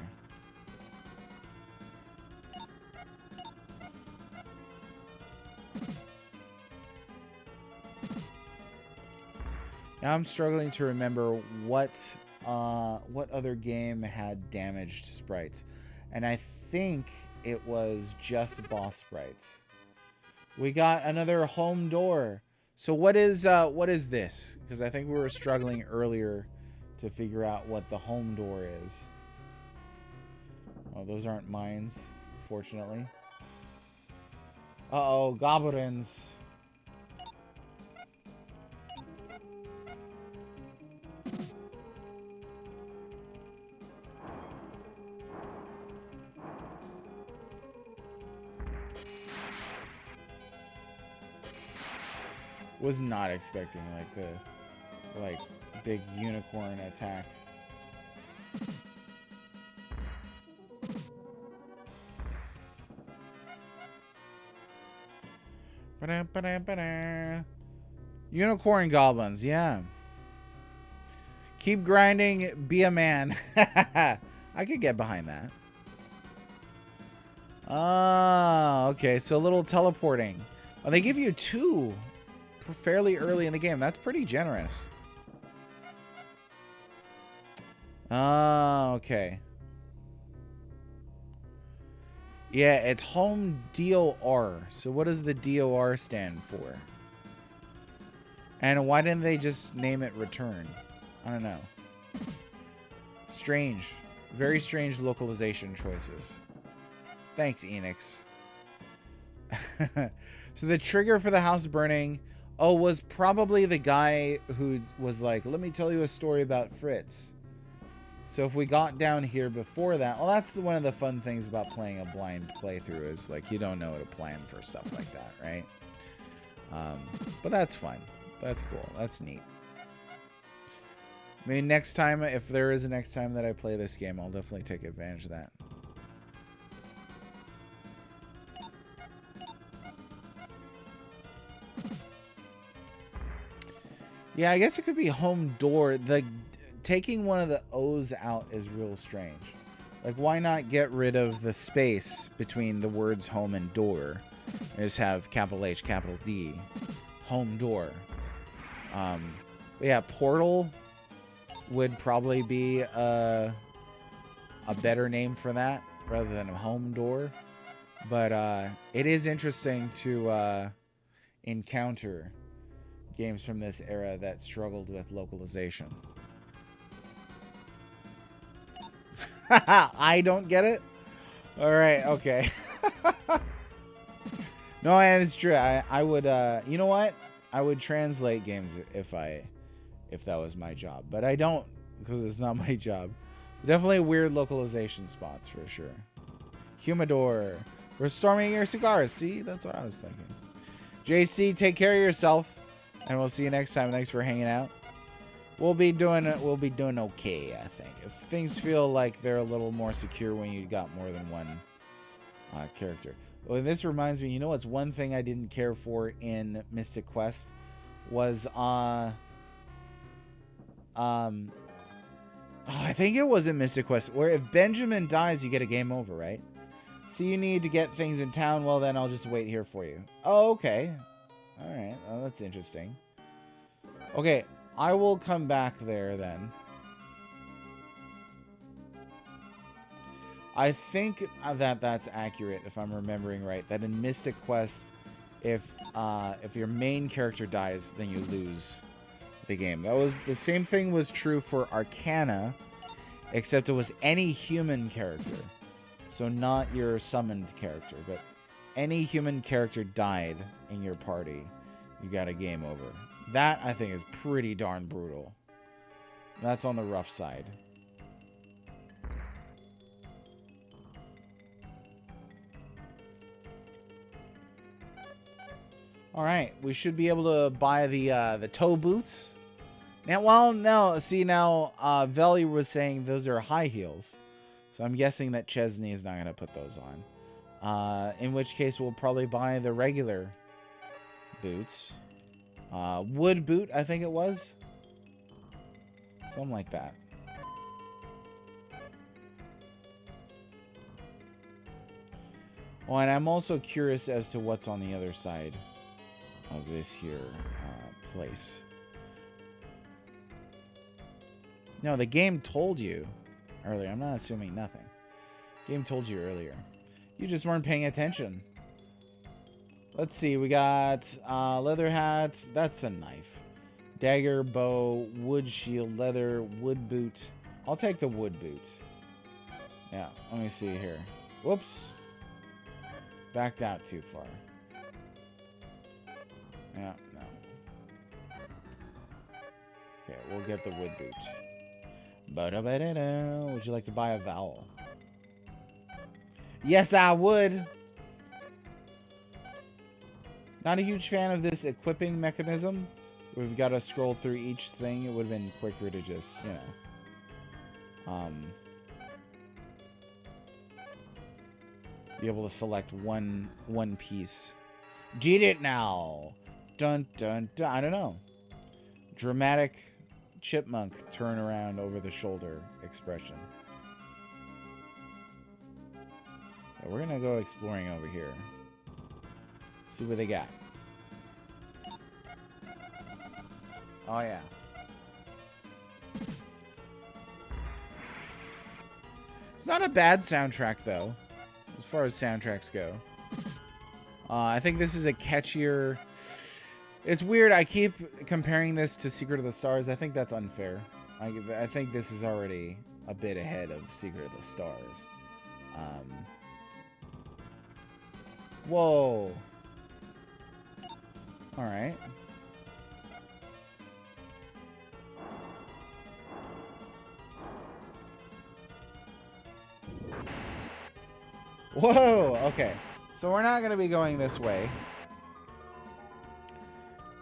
Speaker 1: Now I'm struggling to remember what other game had damaged sprites. And I think it was just boss sprites. We got another home door. So what is this? Because I think we were struggling earlier to figure out what the home door is. Oh, those aren't mines, fortunately. Uh-oh, goblins. Was not expecting like big unicorn attack. Unicorn goblins, yeah. Keep grinding, be a man. I could get behind that. Oh, okay. So a little teleporting. Oh, they give you 2 fairly early in the game. That's pretty generous. Oh, okay. Yeah, it's home DOR. So what does the DOR stand for? And why didn't they just name it return? I don't know. Strange. Very strange localization choices. Thanks, Enix. So the trigger for the house burning, was probably the guy who was like, let me tell you a story about Fritz. So if we got down here before that, well, that's one of the fun things about playing a blind playthrough is like you don't know how to plan for stuff like that, right? But that's fun. That's cool. That's neat. I mean, next time, if there is a next time that I play this game, I'll definitely take advantage of that. Yeah, I guess it could be home door. Taking one of the O's out is real strange. Like, why not get rid of the space between the words home and door? And just have capital H, capital D. Home door. But yeah, portal would probably be a better name for that. rather than a home door. But it is interesting to encounter games from this era that struggled with localization. I don't get it. All right, okay. No, and it's true. I would, you know what? I would translate games if that was my job, but I don't because it's not my job. Definitely weird localization spots for sure. Humidor, we're storming your cigars. See, that's what I was thinking. JC, take care of yourself, and we'll see you next time. Thanks for hanging out. We'll be doing okay, I think. If things feel like they're a little more secure when you got more than one character. Well, this reminds me, you know what's one thing I didn't care for in Mystic Quest was I think it was in Mystic Quest where if Benjamin dies, you get a game over, right? So you need to get things in town. Well, then I'll just wait here for you. Oh, okay. All right. Oh, that's interesting. Okay, I will come back there then. I think that that's accurate if I'm remembering right. That in Mystic Quest, if your main character dies, then you lose the game. That was the same thing was true for Arcana, except it was any human character. So not your summoned character, but any human character died in your party, you got a game over. That, I think, is pretty darn brutal. That's on the rough side. All right, we should be able to buy the toe boots. Now, well, no, see now, Veli was saying those are high heels, so I'm guessing that Chesney is not going to put those on. In which case, we'll probably buy the regular boots. Wood boot, I think it was. Something like that. Oh, and I'm also curious as to what's on the other side of this here place. No, the game told you earlier. I'm not assuming nothing. Game told you earlier. You just weren't paying attention. Let's see. We got leather hat. That's a knife. Dagger, bow, wood shield, leather, wood boot. I'll take the wood boot. Yeah, let me see here. Whoops. Backed out too far. Yeah, no. Okay, we'll get the wood boot. Ba-da-ba-da-da. Would you like to buy a vowel? Yes, I would. Not a huge fan of this equipping mechanism. We've got to scroll through each thing. It would have been quicker to just, you know, be able to select one piece. Did it now. Dun, dun, dun. I don't know. Dramatic chipmunk turn around over the shoulder expression. Yeah, we're gonna go exploring over here. See what they got. Oh yeah. It's not a bad soundtrack though, as far as soundtracks go. I think this is a catchier. It's weird. I keep comparing this to Secret of the Stars. I think that's unfair. I think this is already a bit ahead of Secret of the Stars. Whoa. All right. Whoa. Okay. So we're not going to be going this way.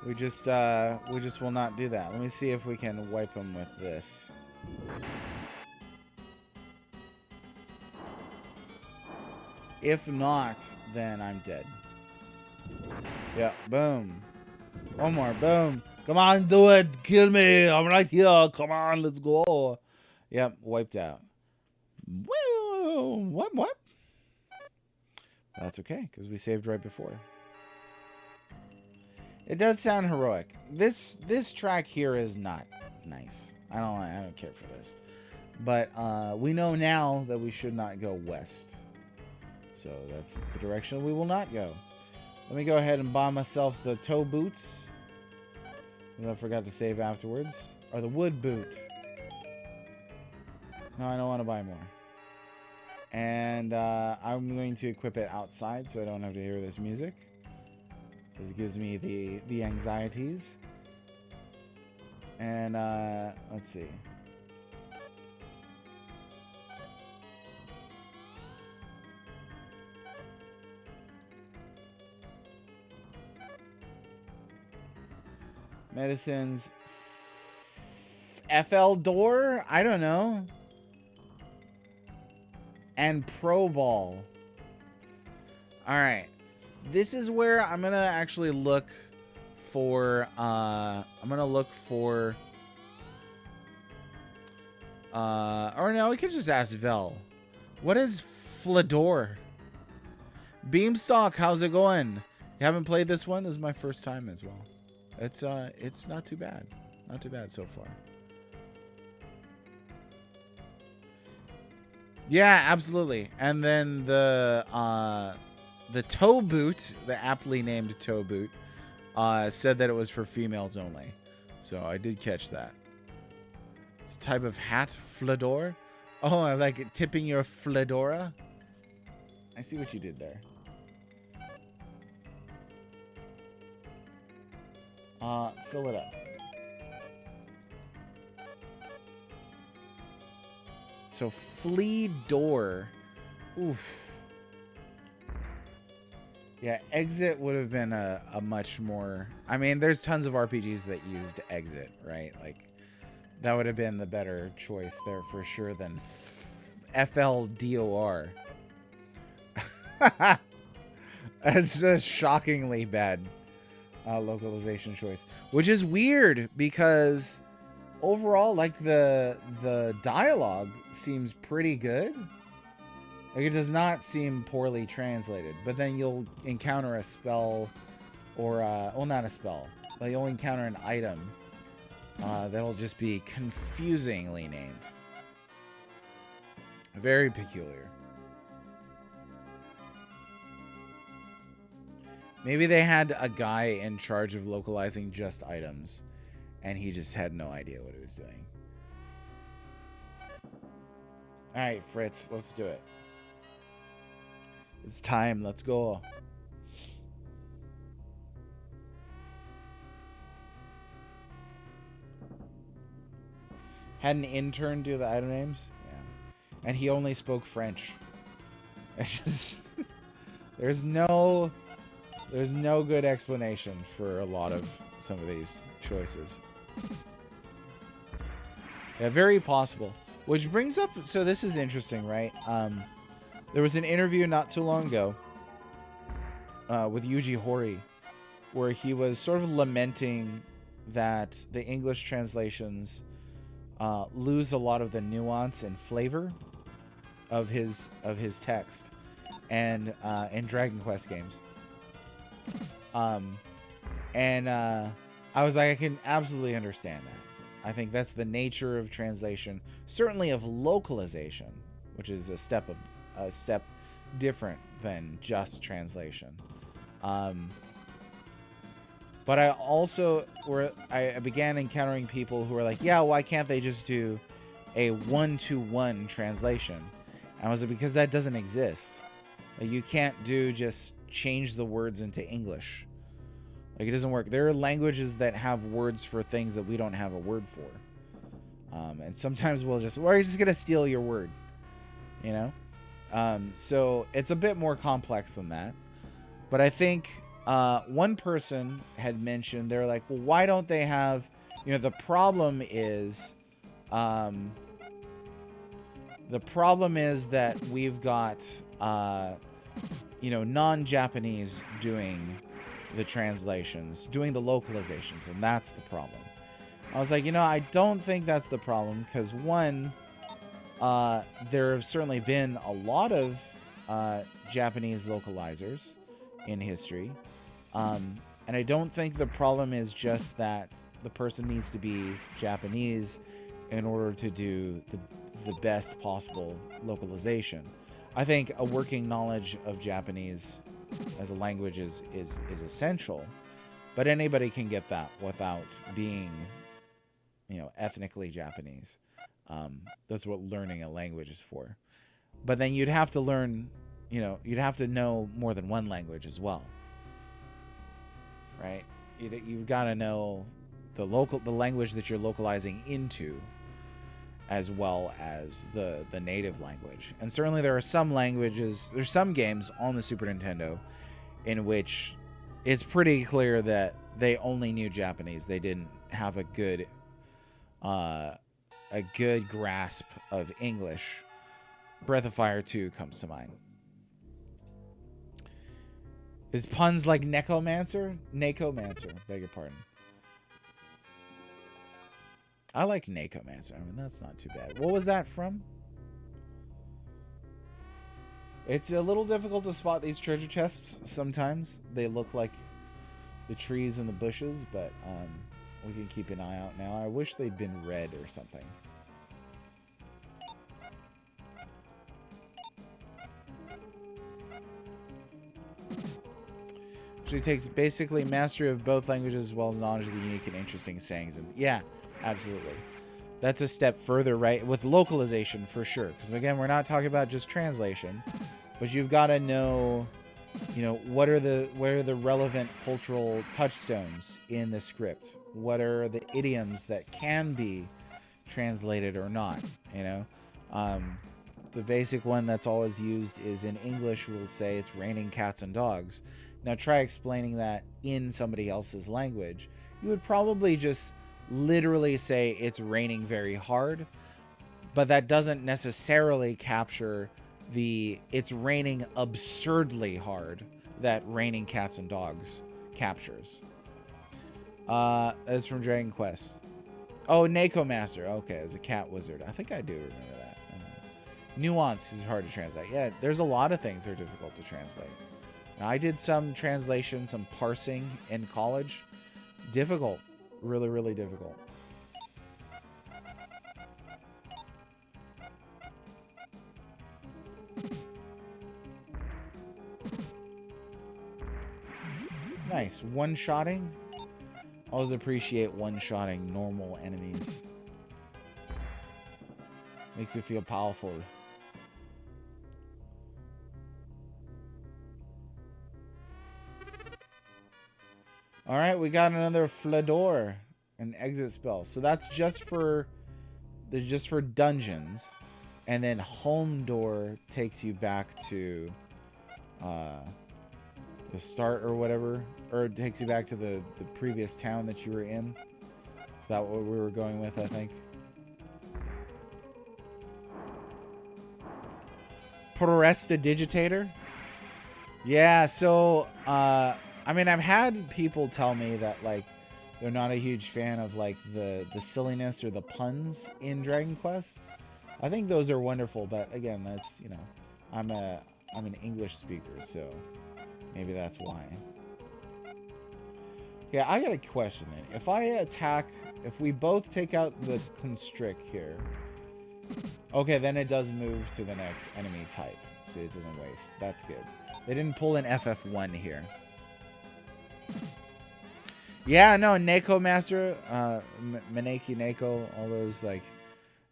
Speaker 1: We just will not do that. Let me see if we can wipe them with this. If not, then I'm dead. Yeah, boom. One more, boom. Come on, do it. Kill me. I'm right here. Come on, let's go. Yep, wiped out. Well, what? That's okay, because we saved right before. It does sound heroic. This track here is not nice. I don't care for this. But we know now that we should not go west. So that's the direction we will not go. Let me go ahead and buy myself the toe boots. I forgot to save afterwards. Or the wood boot. No, I don't want to buy more. And I'm going to equip it outside so I don't have to hear this music. Because it gives me the anxieties. And let's see. Medicines. FL door? I don't know. And Pro Ball. Alright. This is where I'm going to actually look for... I'm going to look for... or no, we could just ask Vel. What is Flador? Beamstock, how's it going? You haven't played this one? This is my first time as well. It's not too bad. Not too bad so far. Yeah, absolutely. And then the toe boot, the aptly named toe boot, said that it was for females only. So I did catch that. It's a type of hat, Flador. Oh, I like it. Tipping your Fladora. I see what you did there. Fill it up. So flea door. Oof. Yeah, exit would have been a much more... I mean, there's tons of RPGs that used exit, right? Like, that would have been the better choice there for sure than FLDOR. That's a shockingly bad localization choice. Which is weird because overall, like, the dialogue seems pretty good. Like, it does not seem poorly translated. But then you'll encounter a spell or, well, not a spell, but you'll encounter an item that'll just be confusingly named. Very peculiar. Maybe they had a guy in charge of localizing just items, and he just had no idea what he was doing. Alright, Fritz, let's do it. It's time, let's go. Had an intern do the item names? Yeah. And he only spoke French. It's just... There's no good explanation for a lot of some of these choices. Yeah, very possible. Which brings up... So this is interesting, right? There was an interview not too long ago with Yuji Horii where he was sort of lamenting that the English translations lose a lot of the nuance and flavor of his text and in Dragon Quest games. I was like, I can absolutely understand that. I think that's the nature of translation, certainly of localization, which is a step different than just translation. But I also I began encountering people who were like, yeah, why can't they just do a 1-to-1 translation? And I was like, because that doesn't exist. Like, you can't just change the words into English. Like, it doesn't work. There are languages that have words for things that we don't have a word for. And sometimes we're just gonna steal your word, you know? So it's a bit more complex than that. But I think one person had mentioned, they're like, well, why don't they have, you know, the problem is that we've got, you know, non-Japanese doing the translations, doing the localizations, and that's the problem. I was like, you know, I don't think that's the problem, because one, there have certainly been a lot of Japanese localizers in history, and I don't think the problem is just that the person needs to be Japanese in order to do the best possible localization. I think a working knowledge of Japanese as a language is essential, but anybody can get that without being, ethnically Japanese. That's what learning a language is for. But then you'd have to learn, you'd have to know more than one language as well, right? You've got to know the language that you're localizing into, as well as the native language. And certainly there's some games on the Super Nintendo in which it's pretty clear that they only knew Japanese. They didn't have a good grasp of English. Breath of Fire 2 comes to mind. Is puns like Nekomancer? Nakomancer, beg your pardon. I like Nakomancer. I mean, that's not too bad. What was that from? It's a little difficult to spot these treasure chests sometimes. They look like the trees and the bushes, but we can keep an eye out now. I wish they'd been red or something. Actually takes basically mastery of both languages as well as knowledge of the unique and interesting sayings. And yeah, absolutely. That's a step further, right? With localization, for sure. Because again, we're not talking about just translation, but you've got to know, what are the relevant cultural touchstones in the script? What are the idioms that can be translated or not? The basic one that's always used is in English, we'll say it's raining cats and dogs. Now try explaining that in somebody else's language. You would probably just literally say it's raining very hard, but that doesn't necessarily capture the it's raining absurdly hard that raining cats and dogs captures. That's from Dragon Quest. Oh, Neko Master. Okay, it was a cat wizard. I think I do remember that. Nuance is hard to translate. Yeah, there's a lot of things that are difficult to translate. Now, I did some translation, some parsing in college. Difficult. Really, really difficult. Nice. One-shotting. Always appreciate one-shotting normal enemies. Makes you feel powerful. All right, we got another Flador, an exit spell. So that's just for dungeons, and then Home Door takes you back to the start or whatever, or it takes you back to the previous town that you were in. Is that what we were going with? I think. Prestidigitator. Yeah. So. I mean, I've had people tell me that, like, they're not a huge fan of, like, the silliness or the puns in Dragon Quest. I think those are wonderful, but again, that's, I'm an English speaker, so maybe that's why. Yeah, I got a question then. If we both take out the constrict here, okay, then it does move to the next enemy type, so it doesn't waste. That's good. They didn't pull an FF1 here. Yeah, no, Neko Master, Maneki Neko, all those, like,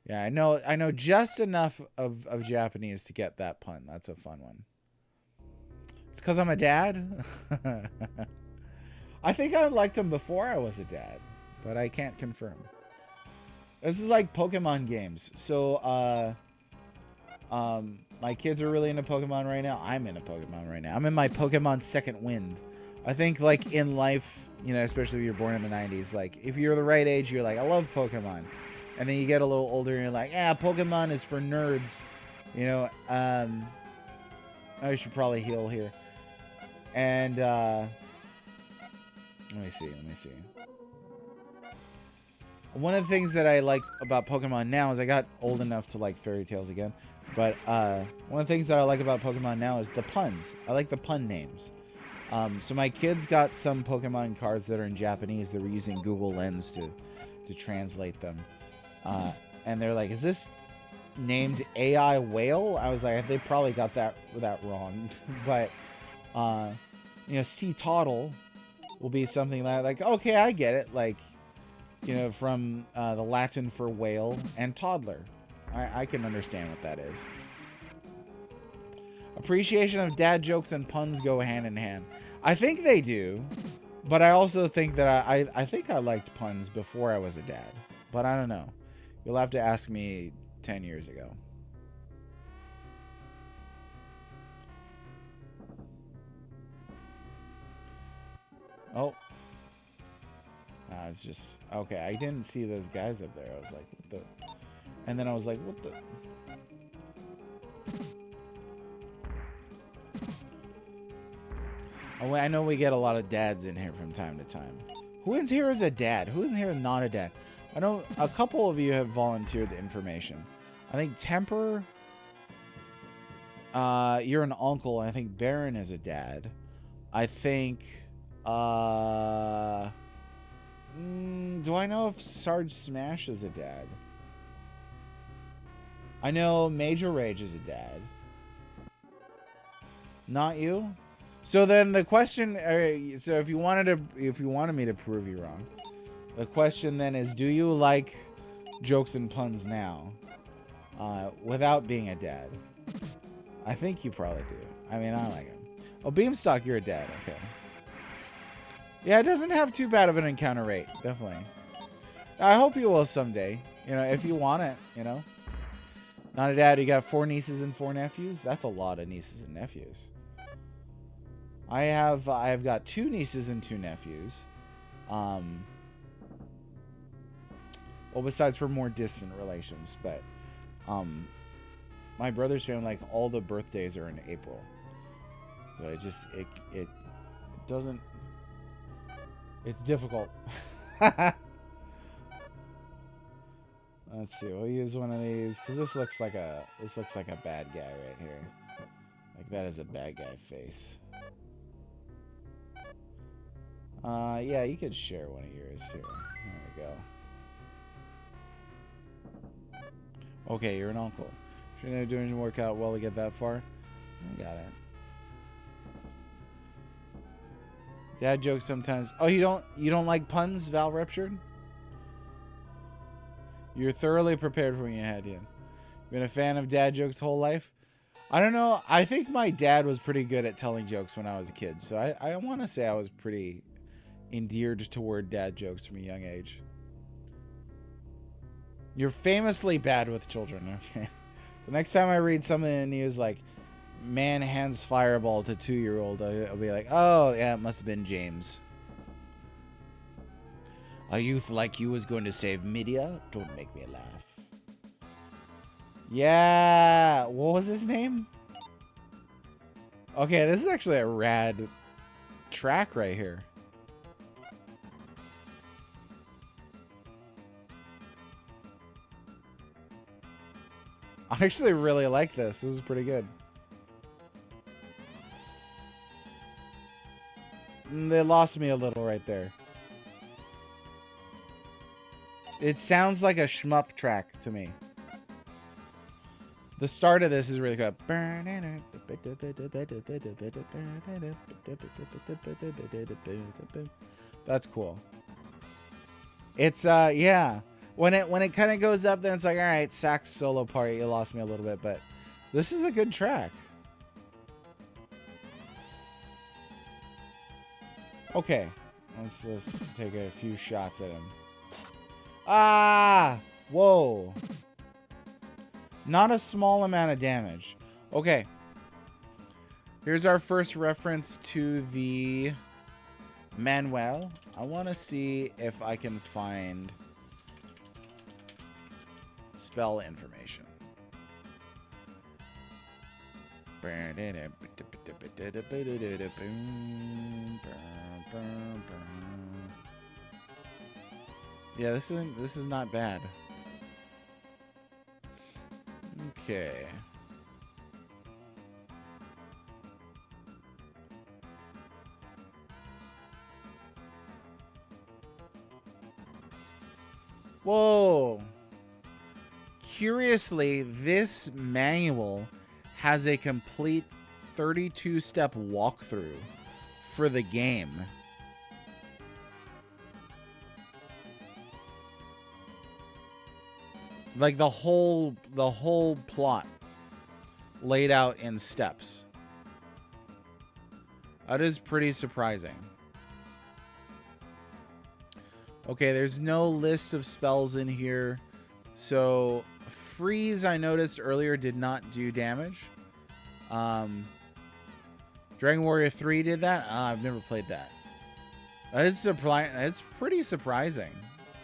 Speaker 1: yeah, I know just enough of Japanese to get that pun. That's a fun one. It's because I'm a dad. I think I liked him before I was a dad, but I can't confirm. This is like Pokemon games. So, my kids are really into Pokemon right now. I'm into Pokemon right now. I'm in my Pokemon second wind. I think, like, in life, especially if you're born in the 90s, like, if you're the right age, you're like, I love Pokemon. And then you get a little older and you're like, yeah, Pokemon is for nerds. I should probably heal here. And, let me see. One of the things that I like about Pokemon now is I got old enough to like fairy tales again. But, one of the things that I like about Pokemon now is the puns. I like the pun names. So my kids got some Pokemon cards that are in Japanese. They were using Google Lens to translate them. And they're like, is this named AI Whale. I was like, they probably got that wrong. But, you know, Sea Toddle will be something like, okay, I get it. Like, you know, from the Latin for whale and toddler. I can understand what that is. Appreciation of dad jokes and puns go hand in hand. I think they do, but I also think that I think I liked puns before I was a dad. But I don't know. You'll have to ask me 10 years ago. Oh. It's just... Okay, I didn't see those guys up there. I was like, what the... And then I was like, what the... Oh, I know we get a lot of dads in here from time to time. Who in here is a dad? Who in here is not a dad? I know a couple of you have volunteered the information. I think Temper, you're an uncle. I think Baron is a dad. I think, do I know if Sarge Smash is a dad? I know Major Rage is a dad. Not you? So then the question, so if you wanted me to prove you wrong, the question then is, do you like jokes and puns now, without being a dad? I think you probably do. I mean, I like him. Oh, Beamstock, you're a dad. Okay. Yeah, it doesn't have too bad of an encounter rate. Definitely. I hope you will someday. You know, if you want it. You know. Not a dad. You got 4 nieces and 4 nephews. That's a lot of nieces and nephews. I have got 2 nieces and 2 nephews. Well, besides for more distant relations, but my brother's family, like, all the birthdays are in April. So it doesn't. It's difficult. Let's see. We'll use one of these because this looks like a bad guy right here. Like, that is a bad guy face. Yeah, you could share one of yours here. There we go. Okay, you're an uncle. Should I doing work out well to get that far? I got it. Dad jokes sometimes. Oh, you don't like puns, Val Ruptured? You're thoroughly prepared for when you had, yes. Been a fan of dad jokes whole life? I don't know. I think my dad was pretty good at telling jokes when I was a kid. So I want to say I was pretty endeared toward dad jokes from a young age. You're famously bad with children. Okay. So next time I read something in the news like, man hands fireball to 2-year-old, I'll be like, oh, yeah, it must have been James. A youth like you is going to save media? Don't make me laugh. Yeah. What was his name? Okay, this is actually a rad track right here. I actually really like this. This is pretty good. They lost me a little right there. It sounds like a shmup track to me. The start of this is really good. That's cool. It's yeah. When it kind of goes up, then it's like, all right, sax solo part. You lost me a little bit, but this is a good track. Okay, let's take a few shots at him. Ah! Whoa. Not a small amount of damage. Okay. Here's our first reference to the manual. I want to see if I can find spell information. Yeah, this is not bad. Okay. Whoa. curiously, this manual has a complete 32-step walkthrough for the game. Like the whole plot laid out in steps. That is pretty surprising. Okay, there's no list of spells in here. So, freeze, I noticed earlier, did not do damage. Dragon Warrior 3 did that? I've never played that. That's pretty surprising.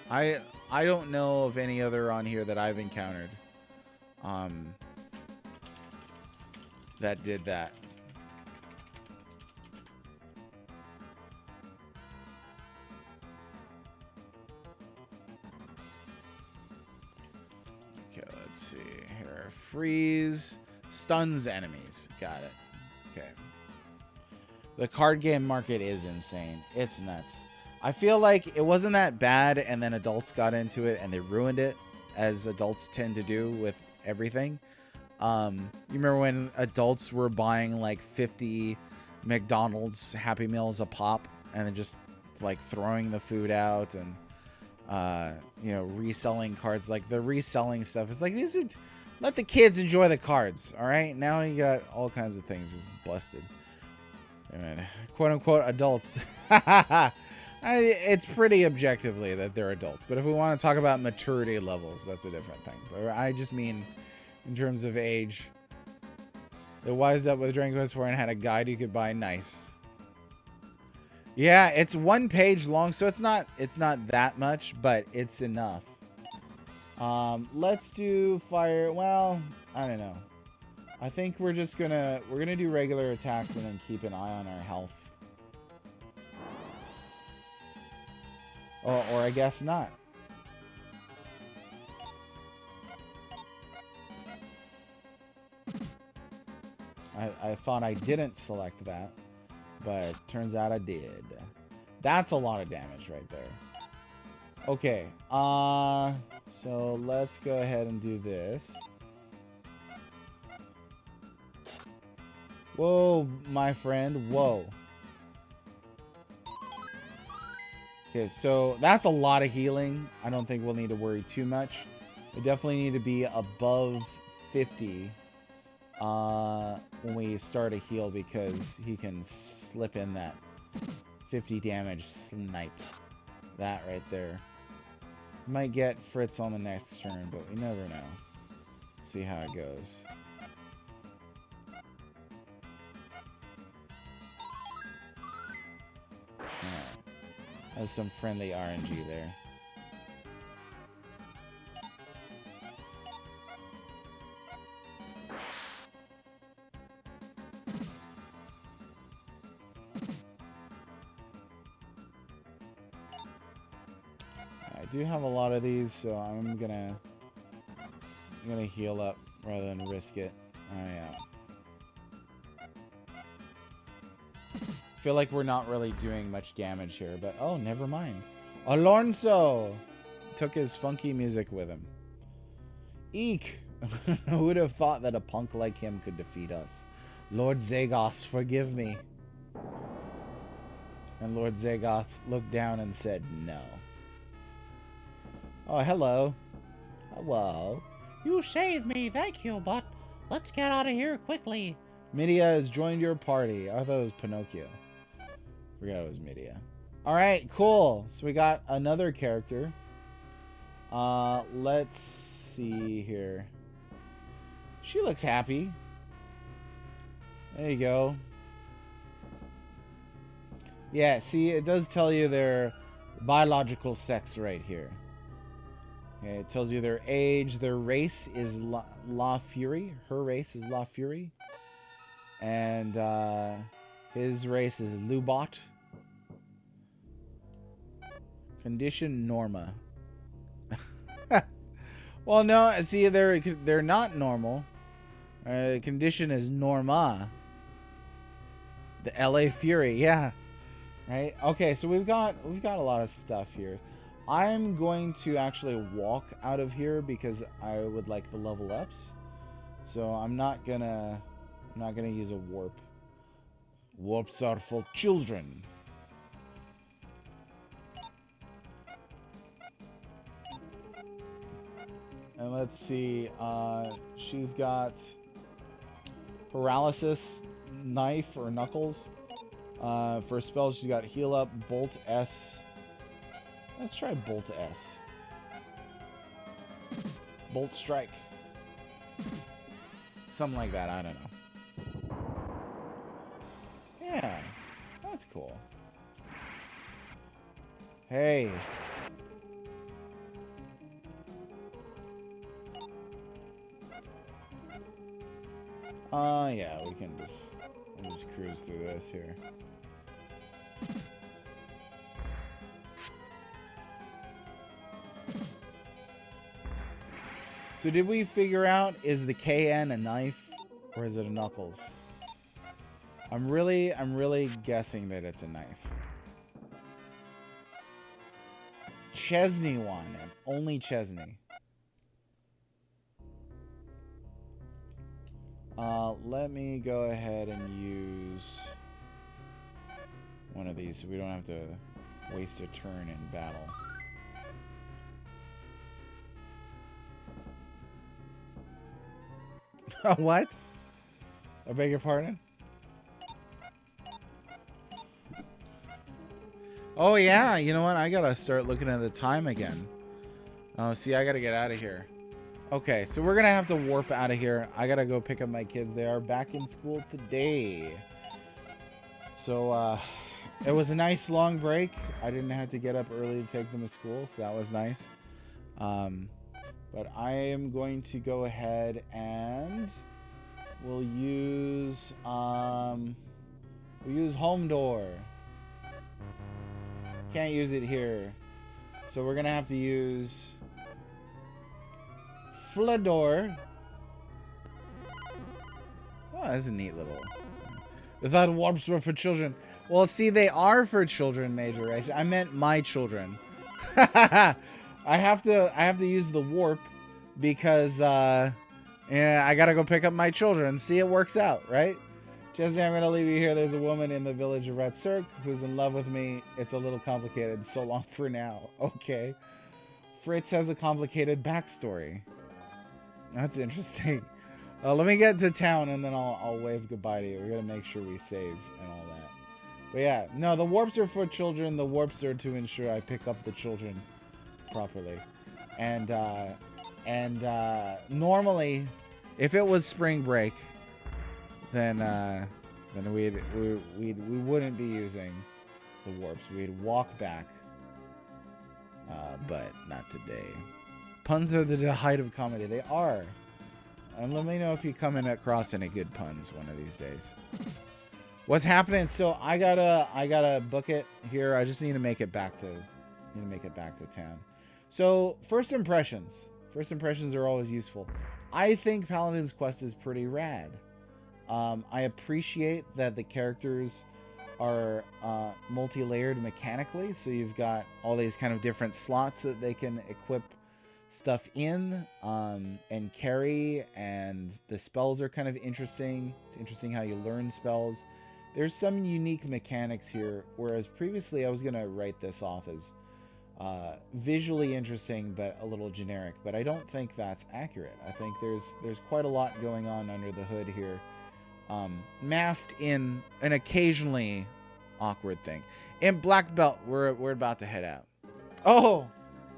Speaker 1: I don't know of any other on here that I've encountered that did that. Okay, let's see here. Freeze stuns enemies. Got it. Okay. The card game market is insane. It's nuts. I feel like it wasn't that bad, and then adults got into it and they ruined it, as adults tend to do with everything. You remember when adults were buying like 50 McDonald's Happy Meals a pop and then just like throwing the food out and you know, reselling cards? Like the reselling stuff is like, let the kids enjoy the cards. All right, now you got all kinds of things just busted. I mean, quote unquote adults. It's pretty objectively that they're adults, but if we want to talk about maturity levels, that's a different thing. But I just mean in terms of age. They wised up with Dragon Quest IV and had a guide you could buy. Nice. Yeah, it's 1 page long, so it's not that much, but it's enough. Let's do fire. Well, I don't know. I think we're gonna do regular attacks and then keep an eye on our health. Or I guess not. I thought I didn't select that, but turns out I did. That's a lot of damage right there. Okay, so let's go ahead and do this. Whoa, my friend, whoa. Okay, so that's a lot of healing. I don't think we'll need to worry too much. We definitely need to be above 50 when we start a heal, because he can slip in that 50 damage snipe. That right there. Might get Fritz on the next turn, but we never know. See how it goes. That's some friendly RNG there. I do have a lot of these, so I'm gonna heal up rather than risk it. Oh yeah. Feel like we're not really doing much damage here, but oh, never mind. Alonso took his funky music with him. Eek! Who would have thought that a punk like him could defeat us? Lord Zagoth, forgive me. And Lord Zagoth looked down and said no. Oh, hello. Hello.
Speaker 2: You saved me, thank you, but let's get out of here quickly.
Speaker 1: Midia has joined your party. I thought it was Pinocchio. Forgot it was Midia. Alright, cool. So we got another character. Let's see here. She looks happy. There you go. Yeah, see, it does tell you their biological sex right here. Okay, it tells you their age. Their race is La Fury. Her race is La Fury. And his race is Lubot. Condition Norma. Well, no, see, they're not normal. Condition is Norma. The LA Fury, yeah. Right? Okay, so we've got a lot of stuff here. I'm going to actually walk out of here because I would like the level ups. So I'm not gonna use a warp. Warps are for children. And let's see, she's got paralysis, knife or knuckles. For spells, she's got heal up, bolt S. Let's try bolt S. Bolt strike. Something like that, I don't know. Yeah, that's cool. Hey. Yeah, we'll just cruise through this here. So did we figure out, is the KN a knife or is it a knuckles? I'm really guessing that it's a knife. Chesney one, and only Chesney. Let me go ahead and use one of these so we don't have to waste a turn in battle. What? I beg your pardon? Oh yeah, you know what? I gotta start looking at the time again. Oh, see, I gotta get out of here. Okay, so we're gonna have to warp out of here. I gotta go pick up my kids. They are back in school today. So, it was a nice long break. I didn't have to get up early to take them to school, so that was nice. But I am going to go ahead and we'll use home door. Can't use it here. So we're gonna have to use flood door. Oh, that's a neat little. I thought warps were for children. Well, see, they are for children, Major. I meant my children. I have to use the warp because yeah, I gotta go pick up my children. See, it works out, right? Jesse, I'm gonna leave you here. There's a woman in the village of Red Cirque who's in love with me. It's a little complicated. So long for now. Okay. Fritz has a complicated backstory. That's interesting. Let me get to town and then I'll wave goodbye to you. We gotta make sure we save and all that. But yeah, no, the warps are for children. The warps are to ensure I pick up the children properly. And normally, if it was spring break, then we wouldn't be using the warps. We'd walk back, but not today. Puns are the height of comedy. They are. And let me know if you come in across any good puns one of these days. What's happening? So I gotta book it here. I just need to make it back to town. So first impressions. First impressions are always useful. I think Paladin's Quest is pretty rad. I appreciate that the characters are multi-layered mechanically. So you've got all these kind of different slots that they can equip stuff in and carry, and the spells are kind of interesting. It's interesting how you learn spells. There's some unique mechanics here, whereas previously I was going to write this off as visually interesting but a little generic, but I don't think that's accurate. I think there's quite a lot going on under the hood here, masked in an occasionally awkward thing. In Black Belt, we're about to head out. Oh,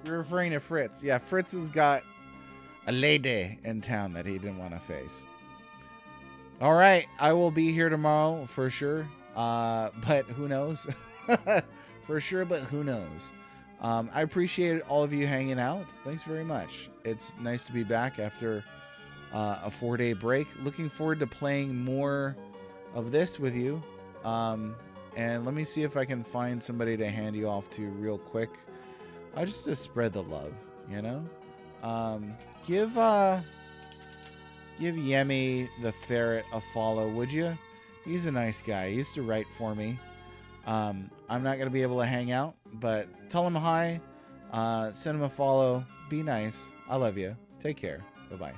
Speaker 1: you're referring to Fritz. Yeah, Fritz has got a lady in town that he didn't want to face. All right, I will be here tomorrow for sure, but who knows? For sure, but who knows? I appreciate all of you hanging out. Thanks very much. It's nice to be back after a 4-day break. Looking forward to playing more of this with you. And let me see if I can find somebody to hand you off to real quick. Just to spread the love, you know? Give Yemi the Ferret a follow, would you? He's a nice guy. He used to write for me. I'm not going to be able to hang out, but tell him hi. Send him a follow. Be nice. I love you. Take care. Bye-bye.